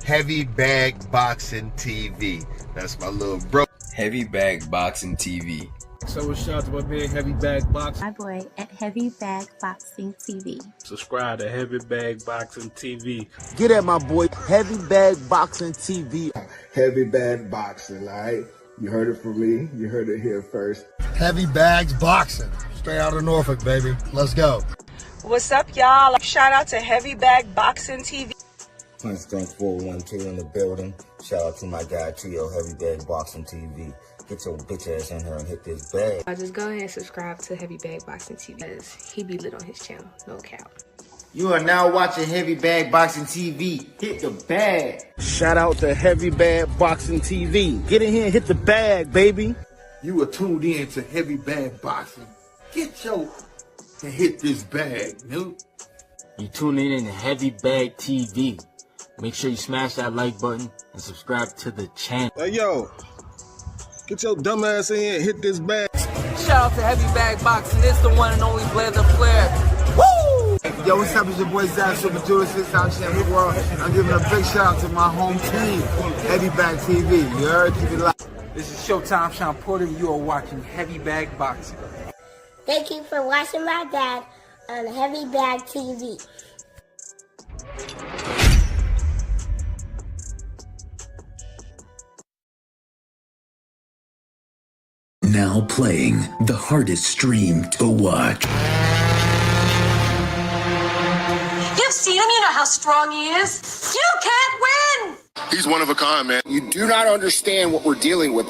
Heavy Bag Boxing TV. That's my little bro. Heavy Bag Boxing TV. So shout out to my man Heavy Bag Boxing. My boy at Heavy Bag Boxing TV. Subscribe to Heavy Bag Boxing TV. Get at my boy Heavy Bag Boxing TV. Heavy Bag Boxing, all right? You heard it from me. You heard it here first. Heavy Bags Boxing. Straight out of Norfolk, baby. Let's go. What's up, y'all? Shout out to Heavy Bag Boxing TV. Punch Drunk 412 in the building. Shout out to my guy Trio, Heavy Bag Boxing TV. Get your bitch ass in here and hit this bag. Just go ahead and subscribe to Heavy Bag Boxing TV because he be lit on his channel, no cap. You are now watching Heavy Bag Boxing TV. Hit the bag. Shout out to Heavy Bag Boxing TV. Get in here and hit the bag, baby. You are tuned in to Heavy Bag Boxing. Get your and hit this bag, dude. You tuning in to Heavy Bag TV. Make sure you smash that like button and subscribe to the channel. Hey, yo. Get your dumb ass in here and hit this bag. Shout out to Heavy Bag Boxing. It's the one and only Blazer Flair. Woo! Yo, what's up? It's your boy Zach, Super Jewelry, 6 Champion of the World. I'm giving a big shout out to my home team, Heavy Bag TV. You heard? Keep it live. This is Showtime Sean Porter. You are watching Heavy Bag Boxing. Thank you for watching my dad on Heavy Bag TV. Now playing the hardest stream to watch. You've seen him, you know how strong he is. You can't win! He's one of a kind, man. You do not understand what we're dealing with.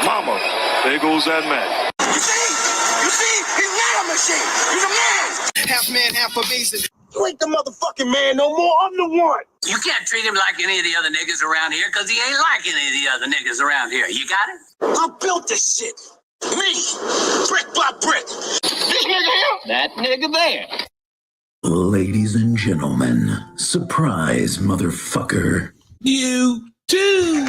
Mama, there goes that man. You see, he's not a machine. He's a man. Half man, half amazing. You ain't the motherfucking man no more. I'm the one. You can't treat him like any of the other niggas around here because he ain't like any of the other niggas around here. You got it? I built this shit. Me. Brick by brick. This nigga here? That nigga there. Ladies and gentlemen, surprise motherfucker. You too.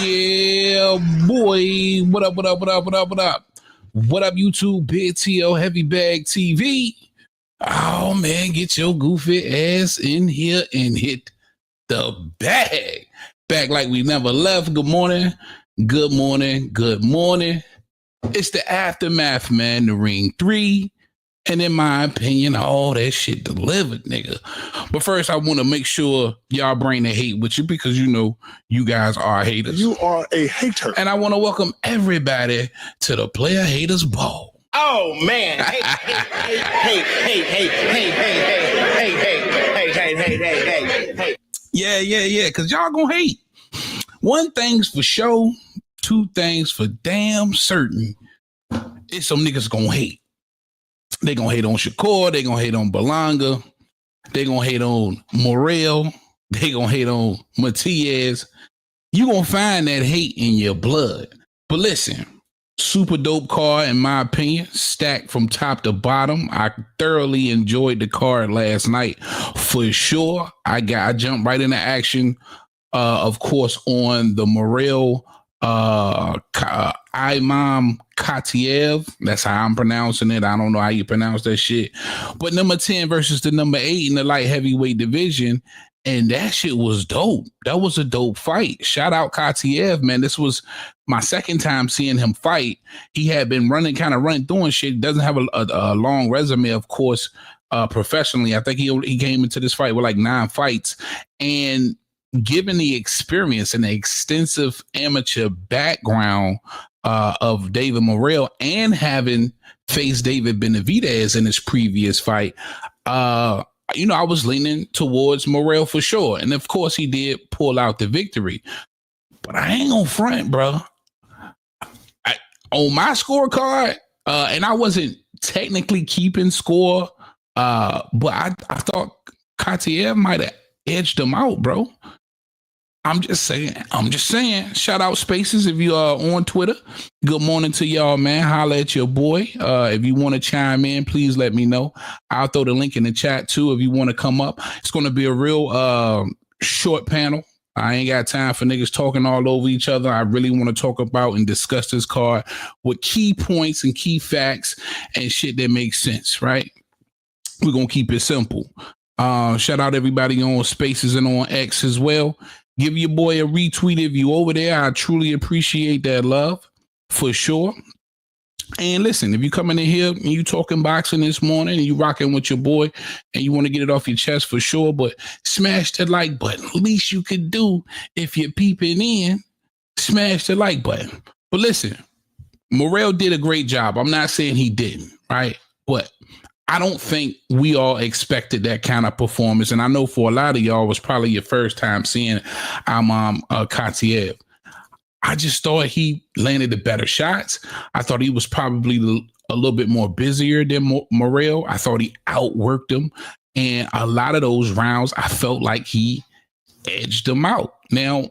Yeah, boy. What up, what up, what up, what up, what up? What up, YouTube? Big T.O. Heavy Bag TV. Oh, man, get your goofy ass in here and hit the bag. Back like we never left. Good morning. Good morning. Good morning. It's the aftermath, man. The Ring 3. And in my opinion, all that shit delivered, nigga. But first, I want to make sure y'all bring the hate with you because you know you guys are haters. You are a hater. And I want to welcome everybody to the Player Haters Ball. Oh, man. Hey. Yeah, because y'all gonna hate. One thing's for sure, two things for damn certain. It's some niggas gonna hate. They gonna hate on Shakur. They gonna hate on Berlanga. They gonna hate on Morrell. They gonna hate on Matias. You gonna find that hate in your blood. But listen, super dope card in my opinion, stacked from top to bottom. I thoroughly enjoyed the card last night for sure. I jumped right into action. Of course, on the Morrell Imam Katiev. That's how I'm pronouncing it. I don't know how you pronounce that shit. But number 10 versus the number 8 in the light heavyweight division. And that shit was dope. That was a dope fight. Shout out Katiev, man. This was my second time seeing him fight. He had been running through and shit. Doesn't have a long resume, of course, professionally. I think he came into this fight with like 9 fights. And given the experience and the extensive amateur background of David Morrell and having faced David Benavidez in his previous fight, I was leaning towards Morrell for sure. And of course, he did pull out the victory. But I ain't gonna front, bro. On my scorecard, and I wasn't technically keeping score, but I thought Katiev might have edged him out, bro. I'm just saying. Shout out Spaces if you are on Twitter. Good morning to y'all, man. Holla at your boy. If you want to chime in, please let me know. I'll throw the link in the chat too if you want to come up. It's going to be a real short panel. I ain't got time for niggas talking all over each other. I really want to talk about and discuss this card with key points and key facts and shit that makes sense, right? We're going to keep it simple. Shout out everybody on Spaces and on X as well. Give your boy a retweet if you over there. I truly appreciate that love for sure. And listen, if you coming in here and you talking boxing this morning and you rocking with your boy and you want to get it off your chest for sure, but smash the like button. Least you could do if you're peeping in, smash the like button. But listen, Morrell did a great job. I'm not saying he didn't, right? But I don't think we all expected that kind of performance. And I know for a lot of y'all, it was probably your first time seeing Katiev. I just thought he landed the better shots. I thought he was probably a little bit more busier than Morrell. I thought he outworked him. And a lot of those rounds, I felt like he edged them out. Now,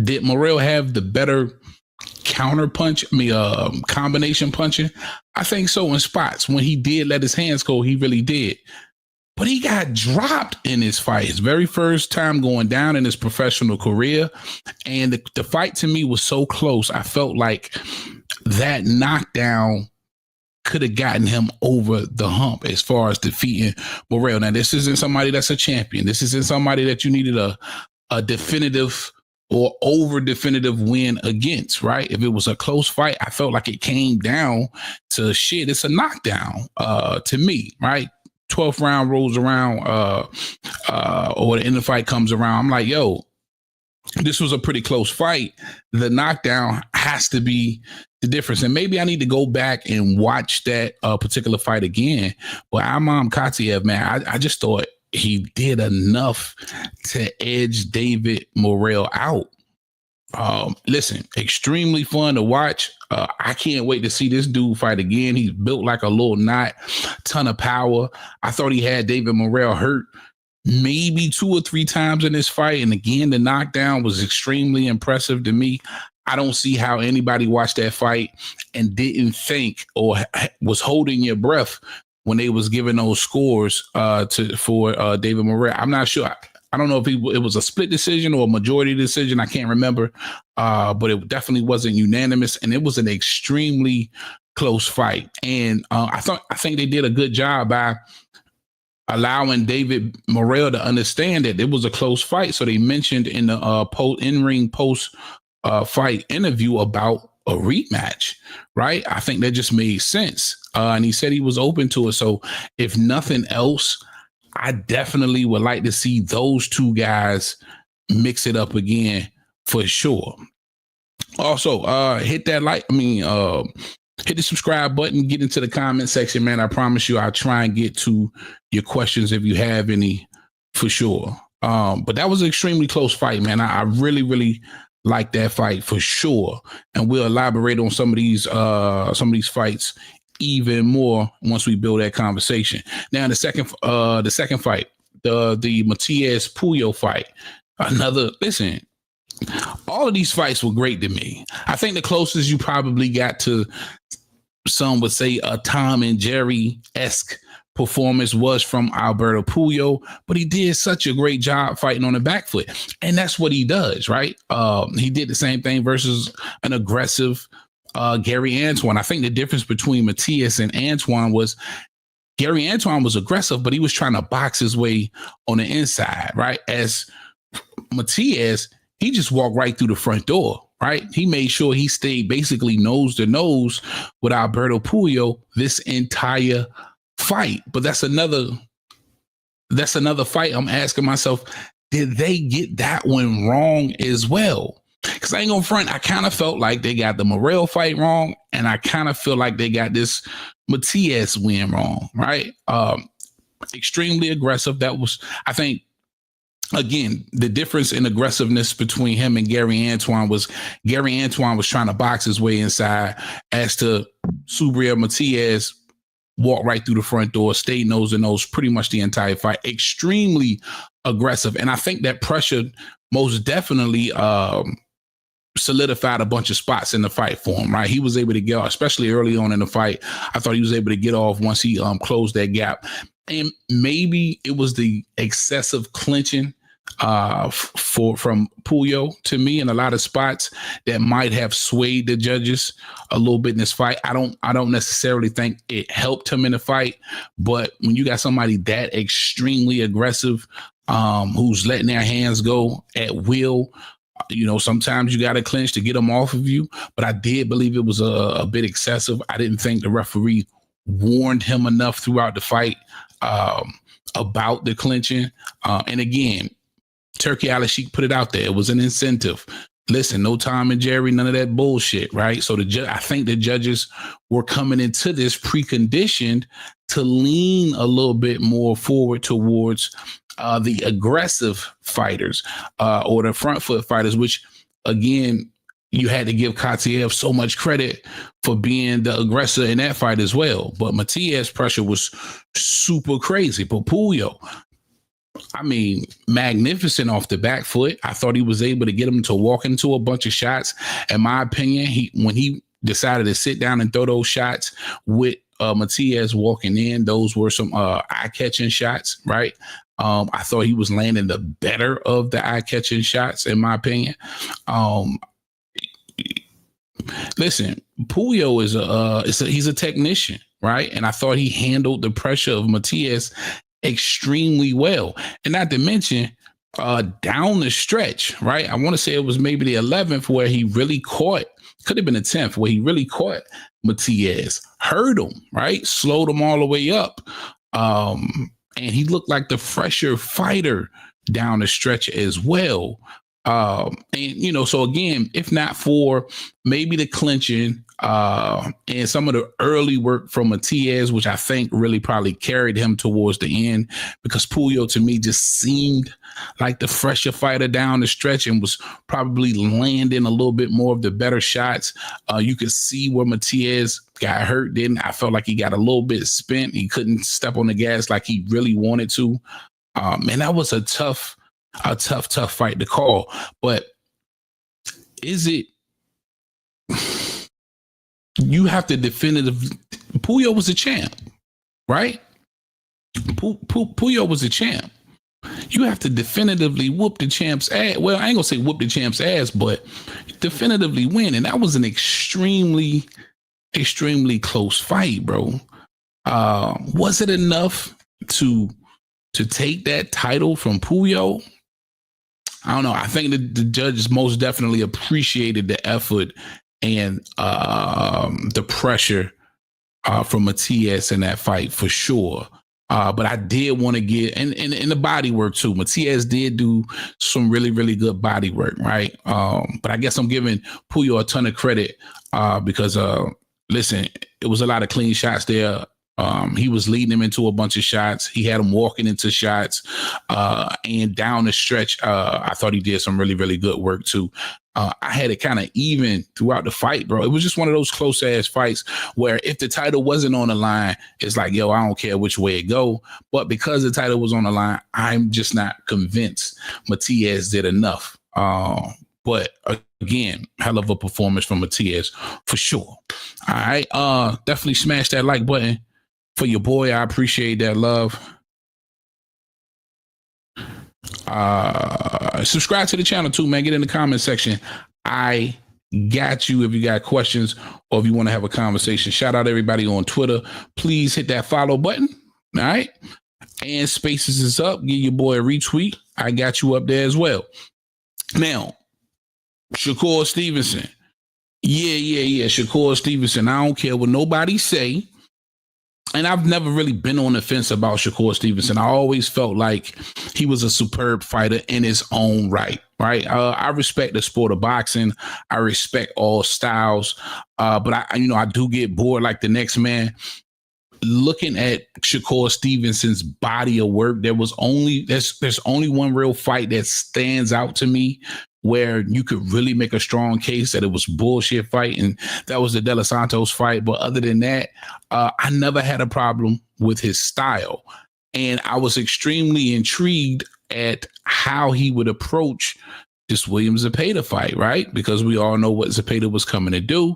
did Morrell have the better counter punch, combination punching? I think so in spots. When he did let his hands go, he really did. But he got dropped in this fight. His very first time going down in his professional career. And the fight to me was so close. I felt like that knockdown could have gotten him over the hump as far as defeating Morrell. Now, this isn't somebody that's a champion. This isn't somebody that you needed a definitive or over definitive win against, right? If it was a close fight, I felt like it came down to shit. It's a knockdown to me, right? 12th round rolls around or the end of the fight comes around. I'm like, yo, this was a pretty close fight. The knockdown has to be the difference. And maybe I need to go back and watch that particular fight again. But Katiev, man, I just thought he did enough to edge David Morrell out. Listen, extremely fun to watch. I can't wait to see this dude fight again. He's built like a little knot, ton of power. I thought he had David Morrell hurt maybe 2 or 3 times in this fight. And again, the knockdown was extremely impressive to me. I don't see how anybody watched that fight and didn't think or was holding your breath when they was giving those scores for David Morrell. I'm not sure. I don't know if it was a split decision or a majority decision. I can't remember, but it definitely wasn't unanimous, and it was an extremely close fight. And I think they did a good job by allowing David Morrell to understand that it was a close fight. So they mentioned in the in-ring post fight interview about a rematch, right? I think that just made sense, and he said he was open to it. So if nothing else, I definitely would like to see those two guys mix it up again for sure. Also, hit that hit the subscribe button, get into the comment section, man. I promise you I'll try and get to your questions if you have any for sure. But that was an extremely close fight, man. I really, really like that fight for sure. And we'll elaborate on some of these fights even more once we build that conversation. Now, the second fight, the Matias Puyo fight. Listen, all of these fights were great to me. I think the closest you probably got to, some would say, a Tom and Jerry-esque performance was from Alberto Puyo, but he did such a great job fighting on the back foot. And that's what he does, right? He did the same thing versus an aggressive Gary Antoine. I think the difference between Matias and Antoine was Gary Antoine was aggressive, but he was trying to box his way on the inside, right? As Matias, he just walked right through the front door, right? He made sure he stayed basically nose to nose with Alberto Puyo this entire fight. But that's another fight. I'm asking myself, did they get that one wrong as well? Because I ain't gonna front, I kind of felt like they got the Morrell fight wrong, and I kind of feel like they got this Matias win wrong, right? Extremely aggressive. That was, I think, again, the difference in aggressiveness between him and Gary Antoine was trying to box his way inside, as to Subriel Matias walked right through the front door, stayed nose to nose pretty much the entire fight. Extremely aggressive. And I think that pressure most definitely solidified a bunch of spots in the fight for him, right? He was able to get off, especially early on in the fight. I thought he was able to get off once he closed that gap. And maybe it was the excessive clinching from Puyo to me in a lot of spots that might have swayed the judges a little bit in this fight. I don't necessarily think it helped him in the fight, but when you got somebody that extremely aggressive, who's letting their hands go at will, sometimes you got to clinch to get them off of you. But I did believe it was a bit excessive. I didn't think the referee warned him enough throughout the fight about the clinching. And again, Turkey Al-Sheikh put it out there. It was an incentive. Listen, no Tom and Jerry, none of that bullshit, right? So I think the judges were coming into this preconditioned to lean a little bit more forward towards the aggressive fighters or the front foot fighters, which, again, you had to give Katiev so much credit for being the aggressor in that fight as well. But Matias' pressure was super crazy. But Puyo, I mean, magnificent off the back foot. I thought he was able to get him to walk into a bunch of shots. In my opinion, when he decided to sit down and throw those shots with Matias walking in, those were some eye-catching shots, right? I thought he was landing the better of the eye-catching shots, in my opinion. Listen, Puyo he's a technician, right? And I thought he handled the pressure of Matias extremely well. And not to mention, down the stretch, right? I want to say it was maybe the 11th where he really caught, could have been the 10th, where he really caught Matias, hurt him, right? Slowed him all the way up. And he looked like the fresher fighter down the stretch as well. And so again, if not for maybe the clinching and some of the early work from Matias, which I think really probably carried him towards the end, because Puyo to me just seemed like the fresher fighter down the stretch and was probably landing a little bit more of the better shots. You could see where Matias got hurt. Then I felt like he got a little bit spent. He couldn't step on the gas like he really wanted to. And that was a tough fight to call. But is it? You have to Puyo was a champ, right? Puyo was a champ. You have to definitively whoop the champ's ass. Well, I ain't gonna say whoop the champ's ass, but definitively win. And that was an extremely, extremely close fight, bro. Was it enough to take that title from Puyo? I don't know. I think the judges most definitely appreciated the effort and the pressure from Matias in that fight for sure. But I did want to get and the body work too. Matias did do some really, really good body work, right? But I guess I'm giving Puyo a ton of credit because listen, it was a lot of clean shots there. He was leading him into a bunch of shots. He had him walking into shots. And down the stretch, I thought he did some really, really good work too. I had it kind of even throughout the fight, bro. It was just one of those close ass fights where if the title wasn't on the line, it's like, yo, I don't care which way it go. But because the title was on the line, I'm just not convinced Matias did enough. But again, hell of a performance from Matias for sure. All right. Definitely smash that like button for your boy. I appreciate that love. Subscribe to the channel too, man. Get in the comment section. I got you if you got questions or if you want to have a conversation. Shout out everybody on Twitter. Please hit that follow button. All right. And Spaces is up. Give your boy a retweet. I got you up there as well. Now, Shakur Stevenson. Yeah. Shakur Stevenson. I don't care what nobody say. And I've never really been on the fence about Shakur Stevenson. I always felt like he was a superb fighter in his own right? I respect the sport of boxing. I respect all styles. But I do get bored like the next man. Looking at Shakur Stevenson's body of work, there's only one real fight that stands out to me where you could really make a strong case that it was bullshit fight, and that was the De Los Santos fight. But other than that, I never had a problem with his style. And I was extremely intrigued at how he would approach this William Zepeda fight, right? Because we all know what Zepeda was coming to do.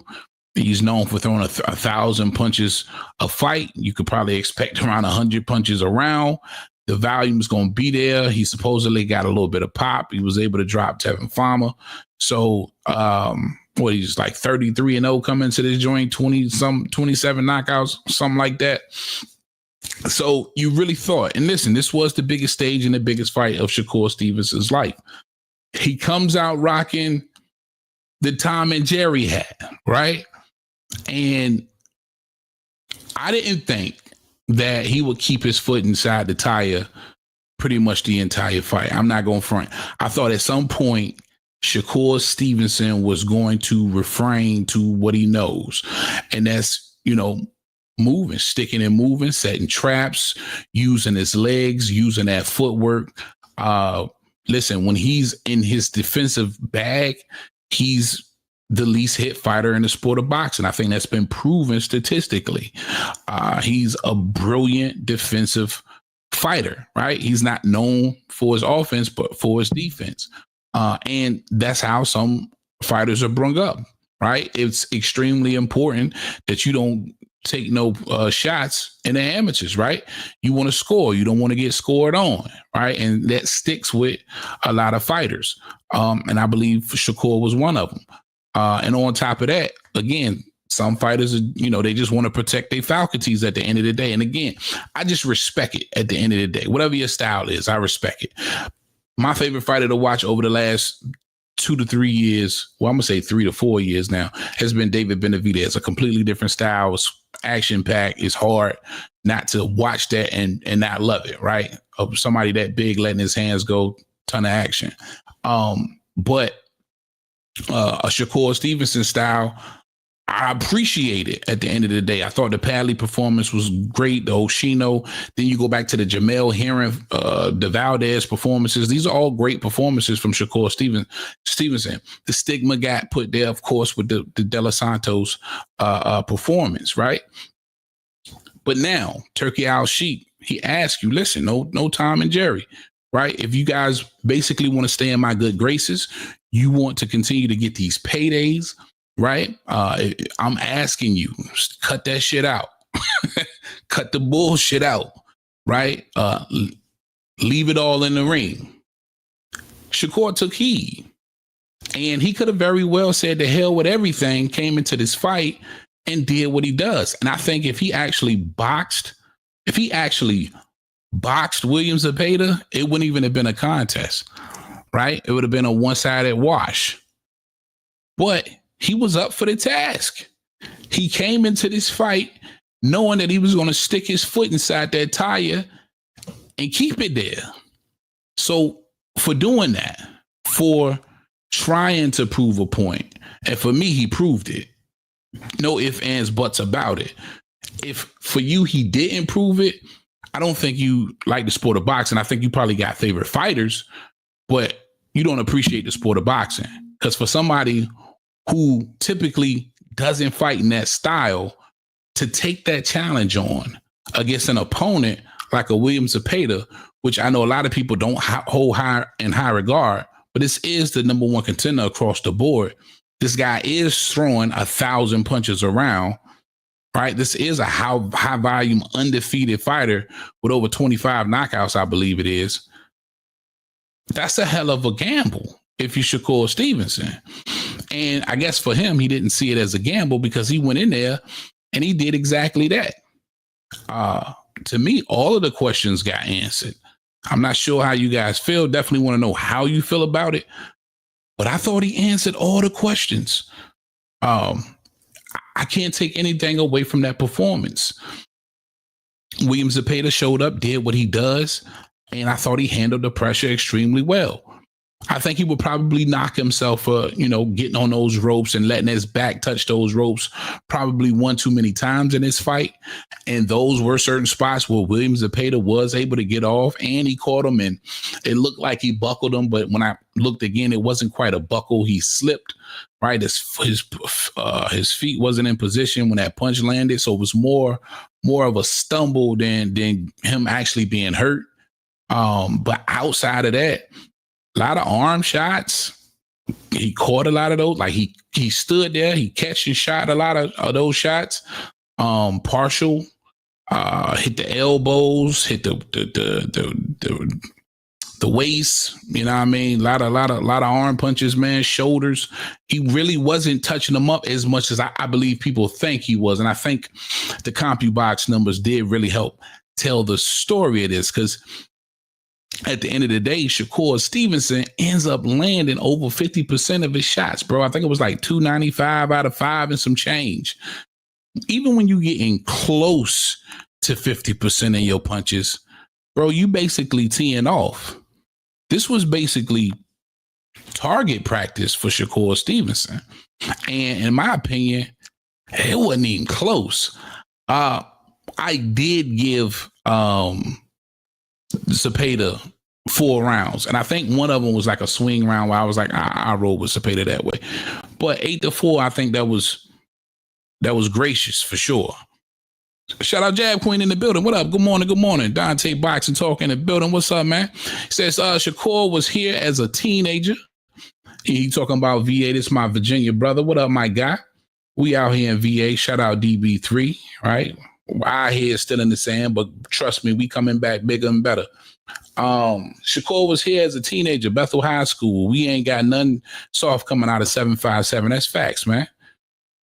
He's known for throwing 1,000 punches a fight. You could probably expect around 100 punches a round. The volume's going to be there. He supposedly got a little bit of pop. He was able to drop Tevin Farmer. So, he's like 33-0 coming into this joint, 27 knockouts, something like that. So you really thought, and listen, this was the biggest stage and the biggest fight of Shakur Stevenson's life. He comes out rocking the Tom and Jerry hat, right? And I didn't think that he would keep his foot inside the tire pretty much the entire fight. I'm not going front. I thought at some point Shakur Stevenson was going to refrain to what he knows. And that's, moving, sticking and moving, setting traps, using his legs, using that footwork. Listen, when he's in his defensive bag, he's the least hit fighter in the sport of boxing. I think that's been proven statistically. He's a brilliant defensive fighter, right? He's not known for his offense, but for his defense. And that's how some fighters are brung up, right? It's extremely important that you don't take no shots in the amateurs, right? You want to score. You don't want to get scored on, right? And that sticks with a lot of fighters. And I believe Shakur was one of them. And on top of that, again, some fighters, they just want to protect their faculties at the end of the day. And again, I just respect it at the end of the day. Whatever your style is, I respect it. My favorite fighter to watch over the last 2 to 3 years, well, I'm going to say 3 to 4 years now, has been David Benavidez. A completely different style. It's action-packed. It's hard not to watch that and not love it, right? Of somebody that big letting his hands go, ton of action. But a Shakur Stevenson style, I appreciate it at the end of the day. I thought the Padley performance was great, the Oshino. Then you go back to the Jamel Herring, the Valdez performances. These are all great performances from Shakur Stevenson. The stigma got put there, of course, with the De Los Santos performance, right? But now, Turkey Al Sheik, he asks you, listen, no Tom and Jerry, right? If you guys basically want to stay in my good graces, you want to continue to get these paydays, right? I'm asking you, cut that shit out. Cut the bullshit out, right? Leave it all in the ring. Shakur took heed. And he could have very well said the hell with everything, came into this fight and did what he does. And I think if he actually boxed Williams Zepeda, it wouldn't even have been a contest, right? It would have been a one-sided wash. But he was up for the task. He came into this fight knowing that he was going to stick his foot inside that tire and keep it there. So for doing that, for trying to prove a point, and for me, he proved it. No ifs, ands, buts about it. If for you, he didn't prove it, I don't think you like the sport of boxing. I think you probably got favorite fighters, but you don't appreciate the sport of boxing. Because for somebody who typically doesn't fight in that style, to take that challenge on against an opponent like a Williams Zepeda, which I know a lot of people don't hold in high regard, but this is the number one contender across the board. This guy is throwing 1,000 punches around, right? This is a high volume, undefeated fighter with over 25 knockouts, I believe it is. That's a hell of a gamble if you Shakur Stevenson. And I guess for him, he didn't see it as a gamble because he went in there and he did exactly that. To me, all of the questions got answered. I'm not sure how you guys feel. Definitely want to know how you feel about it. But I thought he answered all the questions. I can't take anything away from that performance. Williams Zepeda showed up, did what he does, and I thought he handled the pressure extremely well. I think he would probably knock himself for, getting on those ropes and letting his back touch those ropes probably one too many times in this fight. And those were certain spots where Williams Zepeda was able to get off and he caught him and it looked like he buckled him. But when I looked again, it wasn't quite a buckle. He slipped, right? His feet wasn't in position when that punch landed. So it was more of a stumble than him actually being hurt. But outside of that, a lot of arm shots. He caught a lot of those. Like he stood there. He catch and shot a lot of those shots. Partial hit the elbows, hit the waist, you know what I mean? A lot of arm punches, man, shoulders. He really wasn't touching them up as much as I believe people think he was. And I think the CompuBox numbers did really help tell the story of this, because at the end of the day, Shakur Stevenson ends up landing over 50% of his shots, bro. I think it was like 295 out of 5 and some change. Even when you getting close to 50% of your punches, bro, you basically teeing off. This was basically target practice for Shakur Stevenson. And in my opinion, it wasn't even close. I did give Zepeda 4 rounds. And I think one of them was like a swing round where I was like, I roll with Zepeda that way. But 8-4, I think that was gracious for sure. Shout out Jab Queen in the building. What up? Good morning. Good morning. Dante Boxing Talk in the building. What's up, man? He says Shakur was here as a teenager. He talking about VA. This is my Virginia brother. What up, my guy? We out here in VA. Shout out DB3, right? Our head still in the sand, but trust me, we coming back bigger and better. Shakur was here as a teenager, Bethel High School. We ain't got nothing soft coming out of 757. That's facts, man.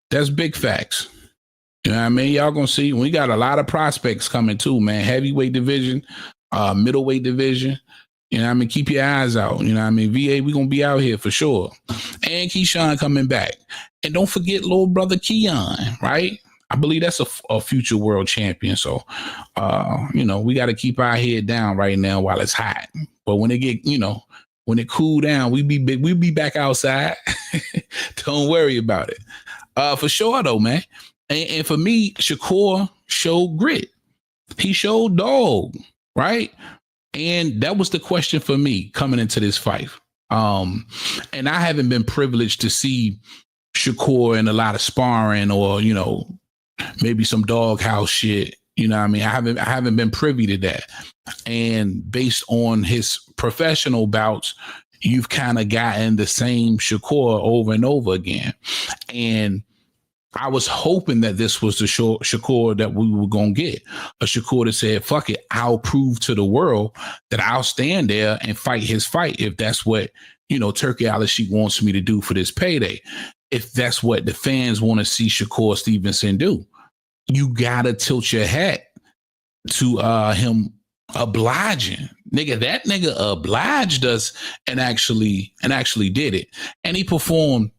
That's big facts. You know what I mean? Y'all gonna see. We got a lot of prospects coming too, man. Heavyweight division, middleweight division. You know what I mean? Keep your eyes out. You know what I mean? VA, we gonna be out here for sure. And Keyshawn coming back. And don't forget little brother Keon, right? I believe that's a future world champion. So, you know, we got to keep our head down right now while it's hot. But when it get, you know, when it cool down, we be back outside. Don't worry about it. For sure though, man. And for me, Shakur showed grit. He showed dog, right? And that was the question for me coming into this fight. And I haven't been privileged to see Shakur in a lot of sparring or, you know, maybe some doghouse shit. You know what I mean? I haven't been privy to that. And based on his professional bouts, you've kind of gotten the same Shakur over and over again. And I was hoping that this was the Shakur that we were going to get. A Shakur that said, fuck it, I'll prove to the world that I'll stand there and fight his fight if that's what, you know, Turkey Al-Sheikh wants me to do for this payday. If that's what the fans want to see Shakur Stevenson do. You got to tilt your hat to him obliging. Nigga, that nigga obliged us and actually did it. And he performed.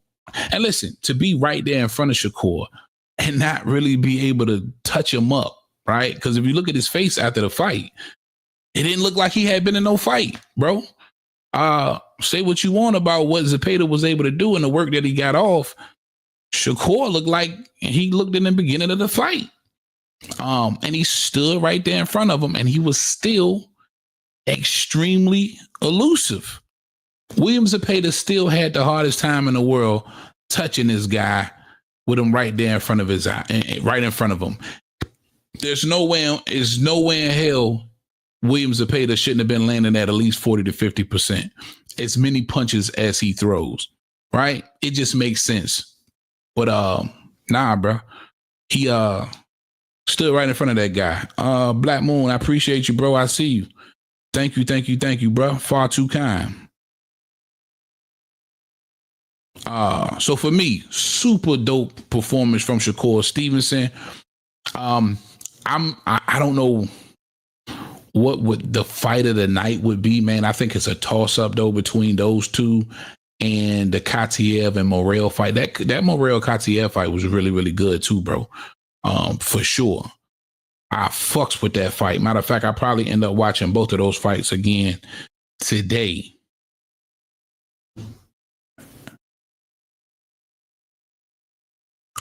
And listen, to be right there in front of Shakur and not really be able to touch him up, right? Because if you look at his face after the fight, it didn't look like he had been in no fight, bro. Say what you want about what Zepeda was able to do and the work that he got off. Shakur looked like he looked in the beginning of the fight. And he stood right there in front of him and he was still extremely elusive. William Zepeda still had the hardest time in the world touching this guy with him right there in front of his eye, right in front of him. There's no way in hell William Zepeda shouldn't have been landing at least 40 to 50%. As many punches as he throws, right? It just makes sense. But nah, bro. He stood right in front of that guy. Black Moon, I appreciate you, bro. I see you. Thank you, bro. Far too kind. So for me, super dope performance from Shakur Stevenson. I don't know what would the fight of the night would be, man. I think it's a toss-up though between those two and the Katiev and Morrell fight. That Morrell Katiev fight was really, really good too, bro. For sure. I fucks with that fight. Matter of fact, I probably end up watching both of those fights again today.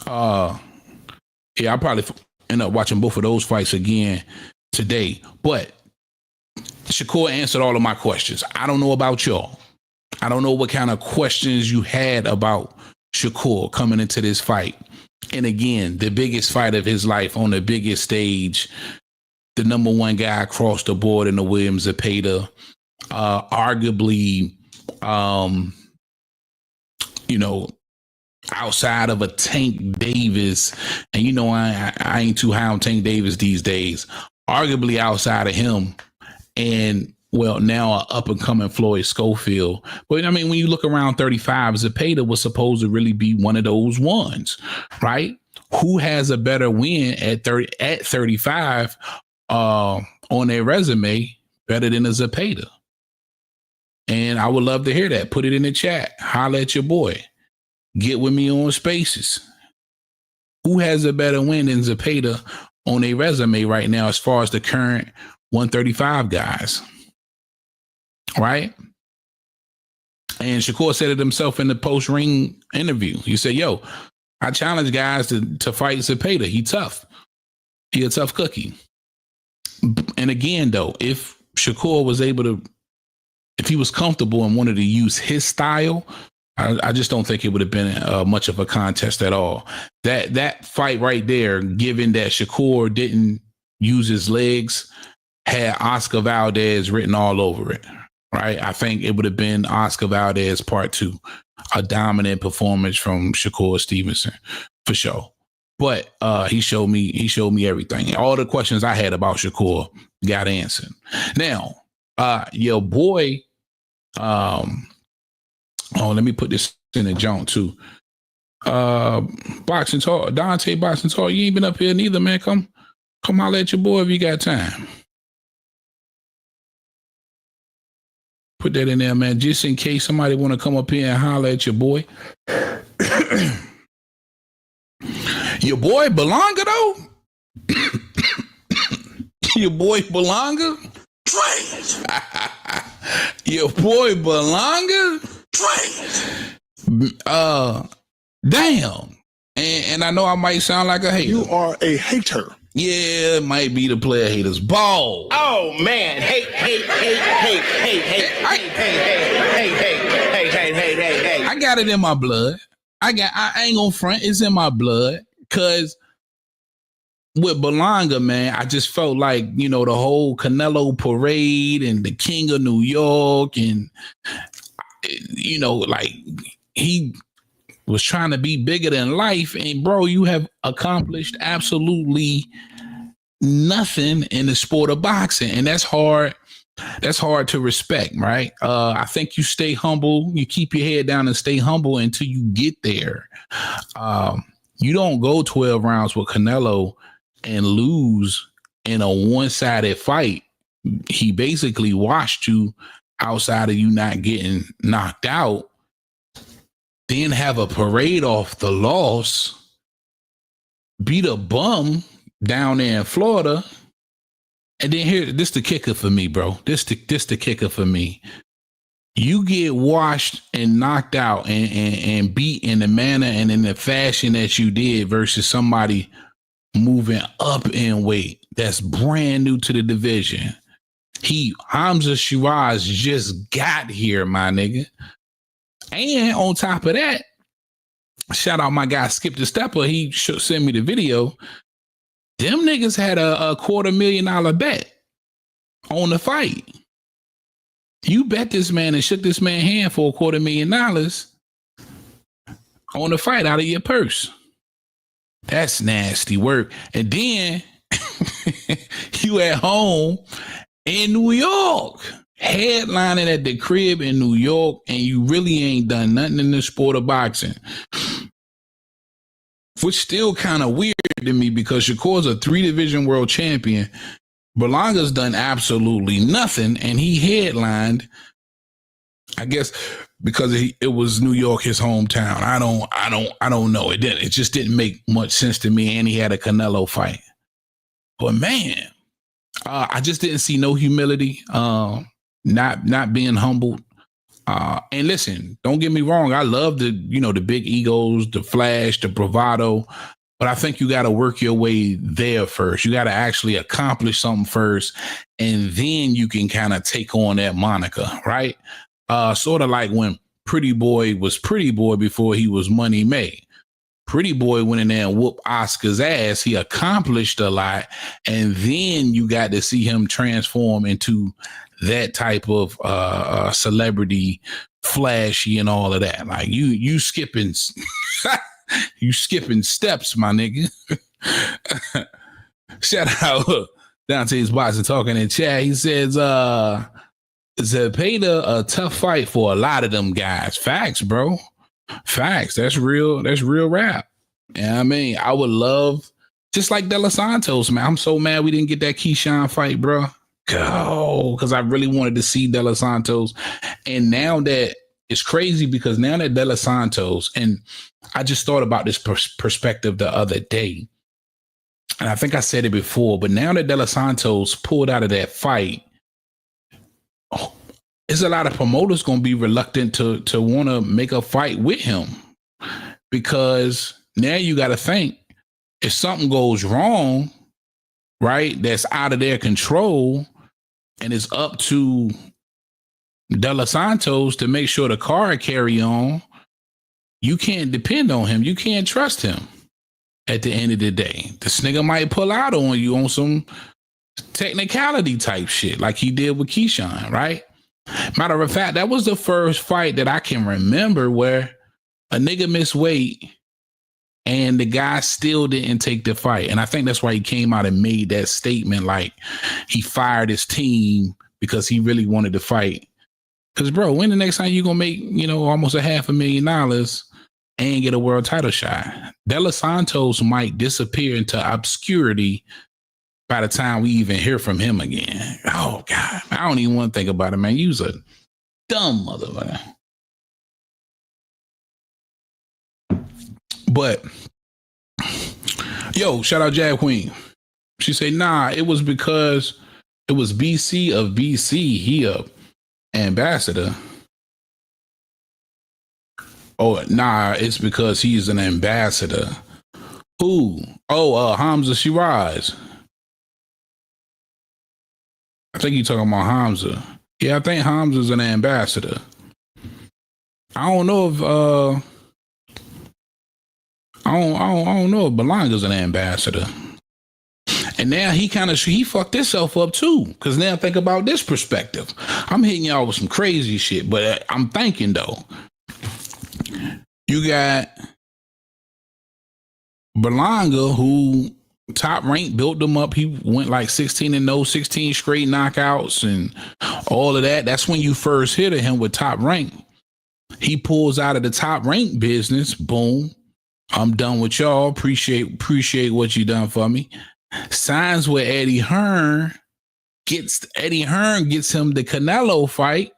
Yeah, I probably end up watching both of those fights again today. But Shakur answered all of my questions. I don't know about y'all. I don't know what kind of questions you had about Shakur coming into this fight. And again, the biggest fight of his life on the biggest stage, the number one guy across the board in the William Zepeda, arguably, you know, outside of a Tank Davis, and you know I ain't too high on Tank Davis these days. Arguably outside of him, and well, now an up and coming Floyd Schofield. But I mean, when you look around 35, Zepeda was supposed to really be one of those ones, right? Who has a better win at 35 on their resume better than a Zepeda? And I would love to hear that. Put it in the chat. Holla at your boy. Get with me on Spaces. Who has a better win than Zepeda on a resume right now as far as the current 135 guys? Right? And Shakur said it himself in the post-ring interview. He said, yo, I challenge guys to fight Zepeda. He tough. He a tough cookie. And again, though, if Shakur was able to, if he was comfortable and wanted to use his style, I just don't think it would have been much of a contest at all. That fight right there, given that Shakur didn't use his legs, had Oscar Valdez written all over it, right? I think it would have been Oscar Valdez Part 2, a dominant performance from Shakur Stevenson for sure. But he showed me everything. All the questions I had about Shakur got answered. Now, your boy, let me put this in the joint too. Boxing Talk, Dante Boxing Talk. You ain't been up here neither, man. Come holler at your boy if you got time. Put that in there, man, just in case somebody want to come up here and holler at your boy. Your boy Berlanga, though? Your boy Berlanga? Trash. Your boy Berlanga? Trash. Damn. And I know I might sound like a hater. You are a hater. Yeah, it might be the player haters. Ball. Oh man, hey. I got it in my blood. I ain't gonna front. It's in my blood. Cause with Berlanga, man, I just felt like, you know, the whole Canelo parade and the King of New York, and you know, like he was trying to be bigger than life. And bro, you have accomplished absolutely nothing in the sport of boxing. And that's hard. That's hard to respect, right? I think you stay humble. You keep your head down and stay humble until you get there. You don't go 12 rounds with Canelo and lose in a one-sided fight. He basically washed you outside of you not getting knocked out. Then have a parade off the loss, beat a bum down there in Florida, and then this the kicker for me, bro. This the kicker for me. You get washed and knocked out and beat in the manner and in the fashion that you did versus somebody moving up in weight that's brand new to the division. Hamza Shiraz just got here, my nigga. And on top of that, shout out my guy Skip the Stepper. He sent me the video. Them niggas had a $250,000 bet on the fight. You bet this man and shook this man's hand for $250,000 on the fight out of your purse. That's nasty work. And then you at home in New York, headlining at the crib in New York, and you really ain't done nothing in the sport of boxing. Which still kind of weird to me because Shakur's a 3-division world champion. Berlanga's done absolutely nothing, and he headlined, I guess, because it was New York, his hometown. I don't know. It just didn't make much sense to me, and he had a Canelo fight. But man, I just didn't see no humility, not being humbled. And listen, don't get me wrong. I love the big egos, the flash, the bravado. But I think you got to work your way there first. You got to actually accomplish something first, and then you can kind of take on that moniker, right? Sort of like when Pretty Boy was Pretty Boy before he was Money May. Pretty Boy went in there and whooped Oscar's ass. He accomplished a lot, and then you got to see him transform into that type of celebrity flashy and all of that. Like you skipping you skipping steps, my nigga. Shout out Dante's Boxing talking in chat. He says Zepeda a tough fight for a lot of them guys. Facts, bro. Facts. That's real rap. Yeah, I mean, I would love, just like De Los Santos, man. I'm so mad we didn't get that Keyshawn fight, bro. Go, because I really wanted to see De Los Santos. And now that it's crazy, because now that De Los Santos, and I just thought about this perspective the other day, and I think I said it before, but now that De Los Santos pulled out of that fight, there's a lot of promoters going to be reluctant to want to make a fight with him, because now you got to think, if something goes wrong, right, that's out of their control, and it's up to De Los Santos to make sure the card carry on, you can't depend on him. You can't trust him at the end of the day. This nigga might pull out on you on some technicality type shit like he did with Keyshawn, right? Matter of fact, that was the first fight that I can remember where a nigga missed weight and the guy still didn't take the fight. And I think that's why he came out and made that statement, like he fired his team because he really wanted to fight. Because, bro, when the next time you going to make, almost $500,000 and get a world title shot? De Los Santos might disappear into obscurity by the time we even hear from him again. Oh, God. I don't even want to think about it, man. You's a dumb motherfucker. But, yo, shout out Jag Queen. She said, nah, it was because it was BC of BC. He a ambassador. Oh, nah, it's because he's an ambassador. Who? Oh, Hamza Shiraz. I think you're talking about Hamza. Yeah, I think Hamza's an ambassador. I don't know if I don't know if Berlanga's an ambassador. And now he fucked himself up too. Because now think about this perspective. I'm hitting y'all with some crazy shit, but I'm thinking though. You got Berlanga, who Top Rank built him up. He went like 16-0, 16 straight knockouts and all of that. That's when you first hit him with Top Rank. He pulls out of the Top Rank business. Boom. I'm done with y'all. Appreciate what you done for me. Signs with Eddie Hearn. Eddie Hearn gets him the Canelo fight.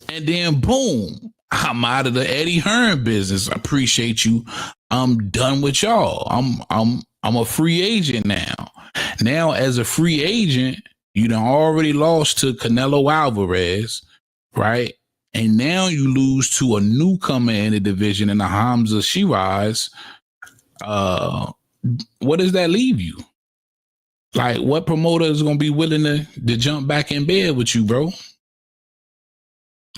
And then boom, I'm out of the Eddie Hearn business. I appreciate you. I'm done with y'all. I'm a free agent now. Now, as a free agent, you done already lost to Canelo Alvarez, right? And now you lose to a newcomer in the division in the Hamza Shiraz. What does that leave you? Like, what promoter is going to be willing to jump back in bed with you, bro?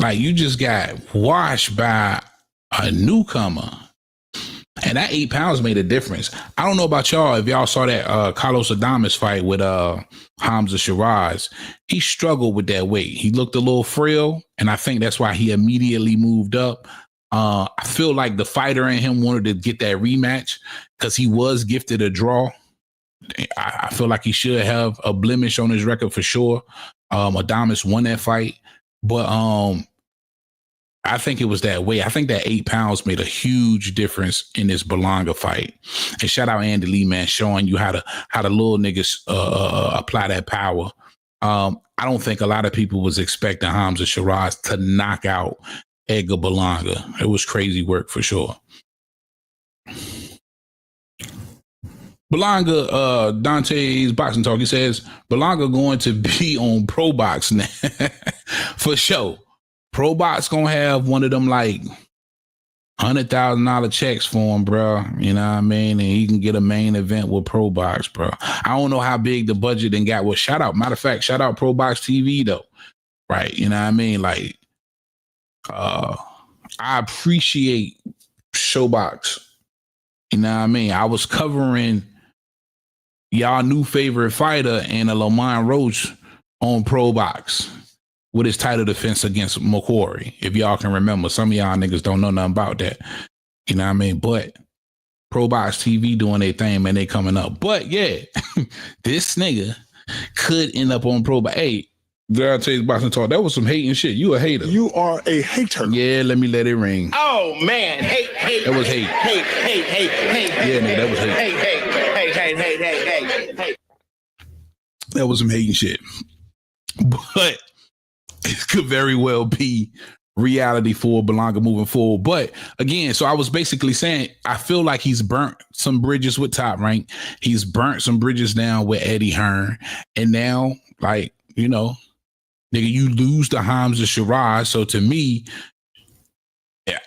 Like, you just got washed by a newcomer. And that 8 pounds made a difference. I don't know about y'all, if y'all saw that Carlos Adames fight with Hamza Shiraz. He struggled with that weight. He looked a little frail, and I think that's why he immediately moved up. I feel like the fighter in him wanted to get that rematch because he was gifted a draw. I feel like he should have a blemish on his record for sure. Adames won that fight, but I think it was that way. I think that 8 pounds made a huge difference in this Berlanga fight. And shout out Andy Lee, man, showing you how the little niggas apply that power. I don't think a lot of people was expecting Hamza Shiraz to knock out Edgar Berlanga. It was crazy work for sure. Berlanga, Dante's Boxing Talk, he says, Berlanga going to be on Pro Box now. For sure. Pro Box gonna have one of them like $100,000 checks for him, bro. You know what I mean? And he can get a main event with Pro Box, bro. I don't know how big the budget and got. Well, shout out. Matter of fact, shout out Pro Box TV though. Right? You know what I mean? Like, I appreciate Showbox. You know what I mean? I was covering y'all new favorite fighter and a Lamont Roach on Pro Box. with his title defense against Macquarie. If y'all can remember, some of y'all niggas don't know nothing about that. You know what I mean? But Pro Box TV doing their thing, man, they coming up. But yeah, this nigga could end up on Pro Box. Hey, I'll tell you boxing talk. That was some hating shit. You a hater. You are a hater. Yeah, let me let it ring. Oh man, hate. That was hate. Hate. Yeah, nigga, that was hate. Hate. That was some hating shit. But it could very well be reality for Berlanga moving forward. But again, so I was basically saying, I feel like he's burnt some bridges with Top Rank. He's burnt some bridges down with Eddie Hearn. And now, like, you know, nigga, you lose to Hamza Shiraz. So to me,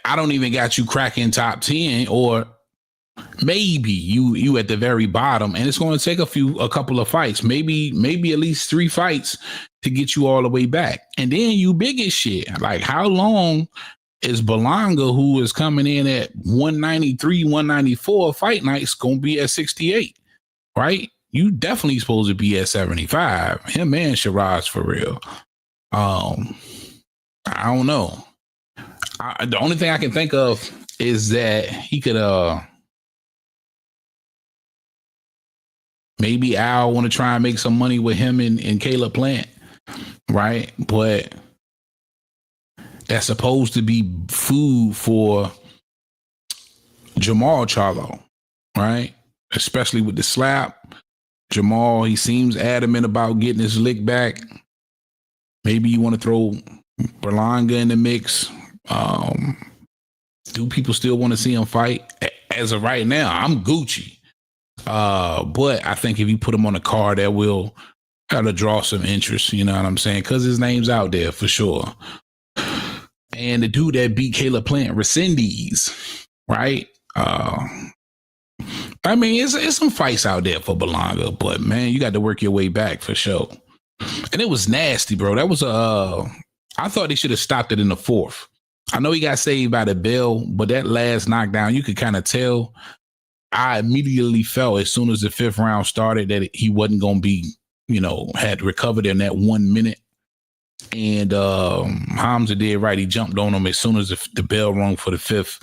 I don't even got you cracking top 10, or maybe you at the very bottom, and it's going to take a couple of fights, maybe at least 3 fights to get you all the way back. And then you big as shit. Like, how long is Berlanga, who is coming in at 193, 194 fight nights, going to be at 68, right? You definitely supposed to be at 75. Him and Shiraz for real. I don't know. The only thing I can think of is that he could maybe Al want to try and make some money with him and Caleb Plant, right? But that's supposed to be food for Jamal Charlo, right? Especially with the slap. Jamal, he seems adamant about getting his lick back. Maybe you want to throw Berlanga in the mix. Do people still want to see him fight? As of right now, I'm Gucci. But I think if you put him on a card, that will kind of draw some interest, you know what I'm saying? Because his name's out there for sure. And the dude that beat Caleb Plant, Resendiz, right? I mean, it's some fights out there for Berlanga, but man, you got to work your way back for sure. And it was nasty, bro. That was I thought they should have stopped it in the 4th. I know he got saved by the bell, but that last knockdown, you could kind of tell. I immediately felt as soon as the 5th round started that he wasn't going to be, you know, had recovered in that 1 minute. And Hamza did right. He jumped on him as soon as the bell rung for the 5th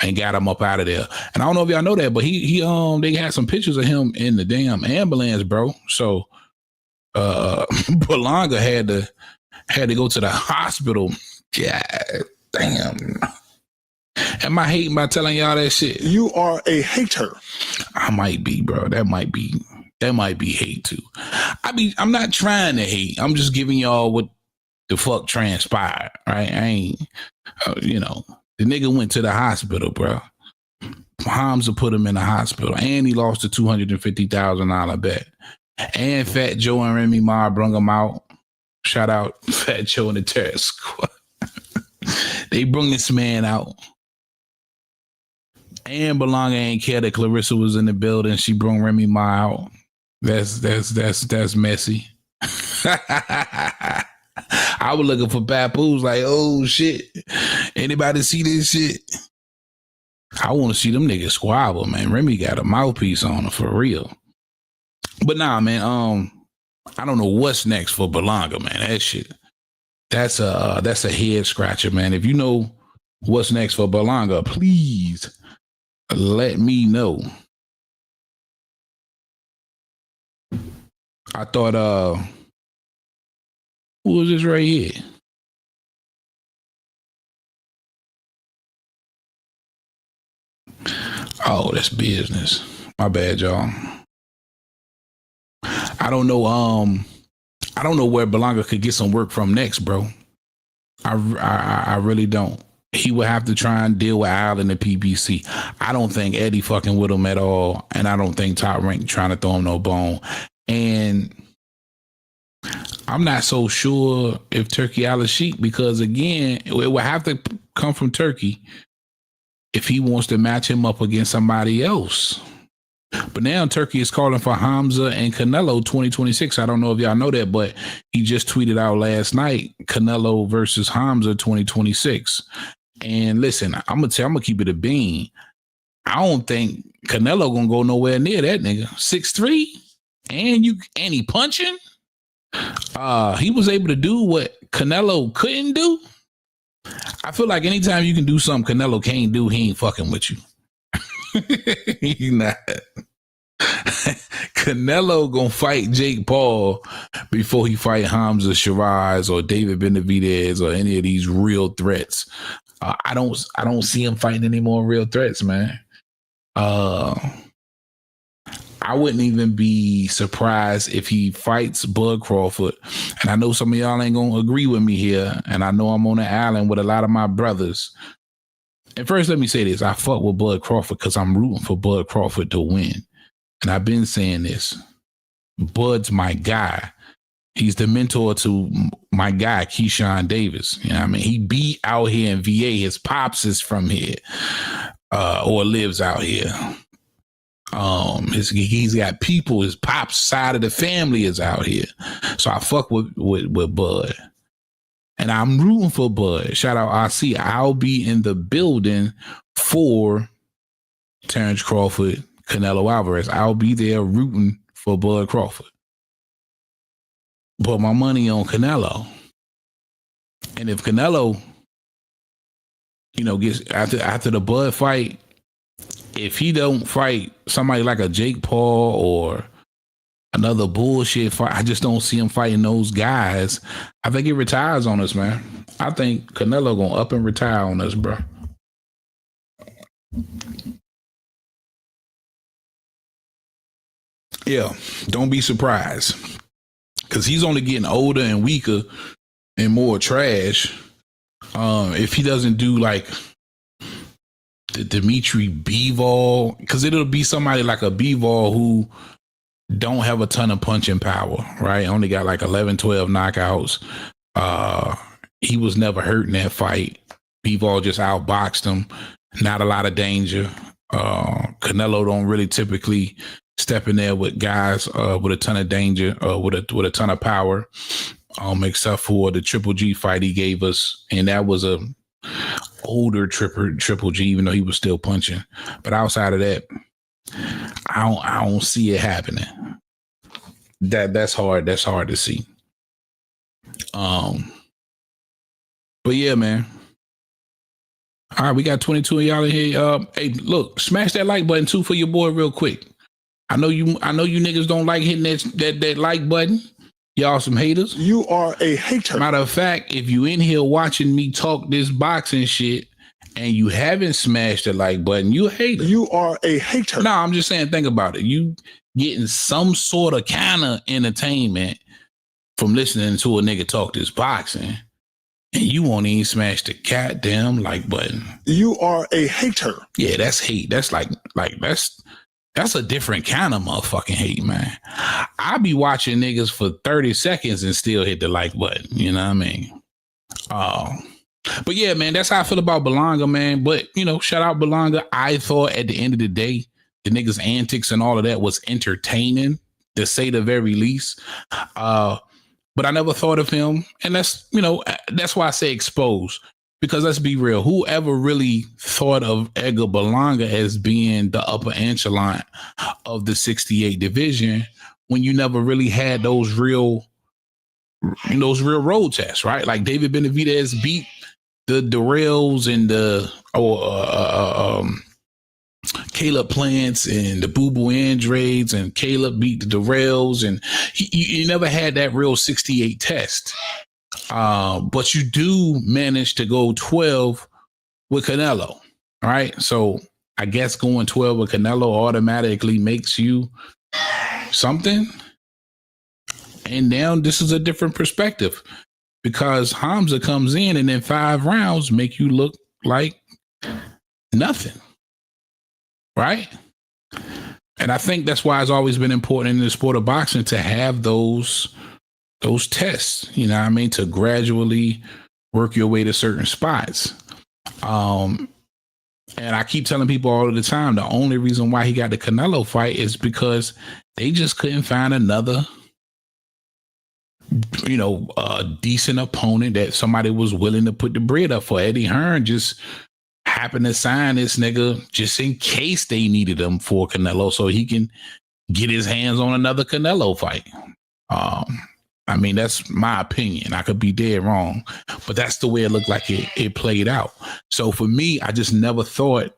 and got him up out of there. And I don't know if y'all know that, but they had some pictures of him in the damn ambulance, bro. So Berlanga had to go to the hospital. God damn. Am I hating by telling y'all that shit? You are a hater. I might be, bro. That might be hate too. I'm not trying to hate. I'm just giving y'all what the fuck transpired, right? I ain't, you know, the nigga went to the hospital, bro. Hamza put him in the hospital, and he lost a $250,000 bet. And Fat Joe and Remy Ma brung him out. Shout out Fat Joe and the Terror Squad. They brung this man out. And Berlanga ain't care that Clarissa was in the building. She brung Remy Ma out. That's messy. I was looking for papoose like, oh shit. Anybody see this shit? I want to see them niggas squabble, man. Remy got a mouthpiece on her for real. But nah, man, I don't know what's next for Berlanga, man. That shit. That's a head scratcher, man. If you know what's next for Berlanga, please let me know. I thought who was this right here? Oh, that's business. My bad, y'all. I don't know where Berlanga could get some work from next, bro. I really don't. He would have to try and deal with Al in the PBC. I don't think Eddie fucking with him at all, and I don't think Top Rank trying to throw him no bone. And I'm not so sure if Turkey Al-Sheikh, because again, it would have to come from Turkey if he wants to match him up against somebody else. But now Turkey is calling for Hamza and Canelo 2026. I don't know if y'all know that, but he just tweeted out last night, Canelo versus Hamza 2026. And listen, I'm gonna keep it a bean. I don't think Canelo gonna go nowhere near that nigga. 6'3", and he punching. He was able to do what Canelo couldn't do. I feel like anytime you can do something Canelo can't do, he ain't fucking with you. He not. Canelo gonna fight Jake Paul before he fight Hamza Shiraz or David Benavidez or any of these real threats. I don't see him fighting any more real threats, man. I wouldn't even be surprised if he fights Bud Crawford. And I know some of y'all ain't gonna agree with me here. And I know I'm on the island with a lot of my brothers. And first, let me say this. I fuck with Bud Crawford because I'm rooting for Bud Crawford to win. And I've been saying this. Bud's my guy. He's the mentor to my guy, Keyshawn Davis. You know what I mean? He be out here in VA. His pops is from here or lives out here. He's got people. His pops side of the family is out here. So I fuck with Bud. And I'm rooting for Bud. Shout out RC. I'll be in the building for Terrence Crawford, Canelo Alvarez. I'll be there rooting for Bud Crawford. Put my money on Canelo. And if Canelo, gets after the Bud fight, if he don't fight somebody like a Jake Paul or another bullshit fight, I just don't see him fighting those guys. I think he retires on us, man. I think Canelo gonna up and retire on us, bro. Yeah, don't be surprised. Because he's only getting older and weaker and more trash. If he doesn't do like the Dimitri Bivol, because it'll be somebody like a Bivol who don't have a ton of punching power, right? Only got like 11, 12 knockouts. He was never hurt in that fight. Bivol just outboxed him. Not a lot of danger. Canelo don't really typically step in there with guys with a ton of danger, with a ton of power, except for the Triple G fight he gave us, and that was a older Triple G, even though he was still punching. But outside of that, I don't see it happening. That's hard. That's hard to see. But yeah, man. All right, we got 22 of y'all in here. Hey, look, smash that like button too for your boy real quick. I know you niggas don't like hitting that like button. Y'all some haters. You are a hater. Matter of fact, if you in here watching me talk this boxing shit and you haven't smashed the like button, you a hater. You are a hater. No, I'm just saying, think about it. You getting some sort of kind of entertainment from listening to a nigga talk this boxing, and you won't even smash the goddamn like button. You are a hater. Yeah, that's hate. That's like that's a different kind of motherfucking hate, man. I be watching niggas for 30 seconds and still hit the like button. You know what I mean? But yeah, man, that's how I feel about Berlanga, man. But, shout out Berlanga. I thought at the end of the day, the niggas' antics and all of that was entertaining, to say the very least. But I never thought of him. And that's why I say exposed. Because let's be real, whoever really thought of Edgar Berlanga as being the upper echelon of the 68 division when you never really had those real road tests, right? Like David Benavidez beat the Durrells and Caleb Plants and the Boo Boo Andrades, and Caleb beat the Durrells, and you never had that real 68 test. But you do manage to go 12 with Canelo, all right? So I guess going 12 with Canelo automatically makes you something. And now this is a different perspective because Hamza comes in and in 5 rounds make you look like nothing, right? And I think that's why it's always been important in the sport of boxing to have those tests, you know what I mean, to gradually work your way to certain spots. And I keep telling people all of the time, the only reason why he got the Canelo fight is because they just couldn't find another, decent opponent that somebody was willing to put the bread up for. Eddie Hearn just happened to sign this nigga just in case they needed him for Canelo so he can get his hands on another Canelo fight. I mean, that's my opinion. I could be dead wrong, but that's the way it looked like it played out. So for me, I just never thought,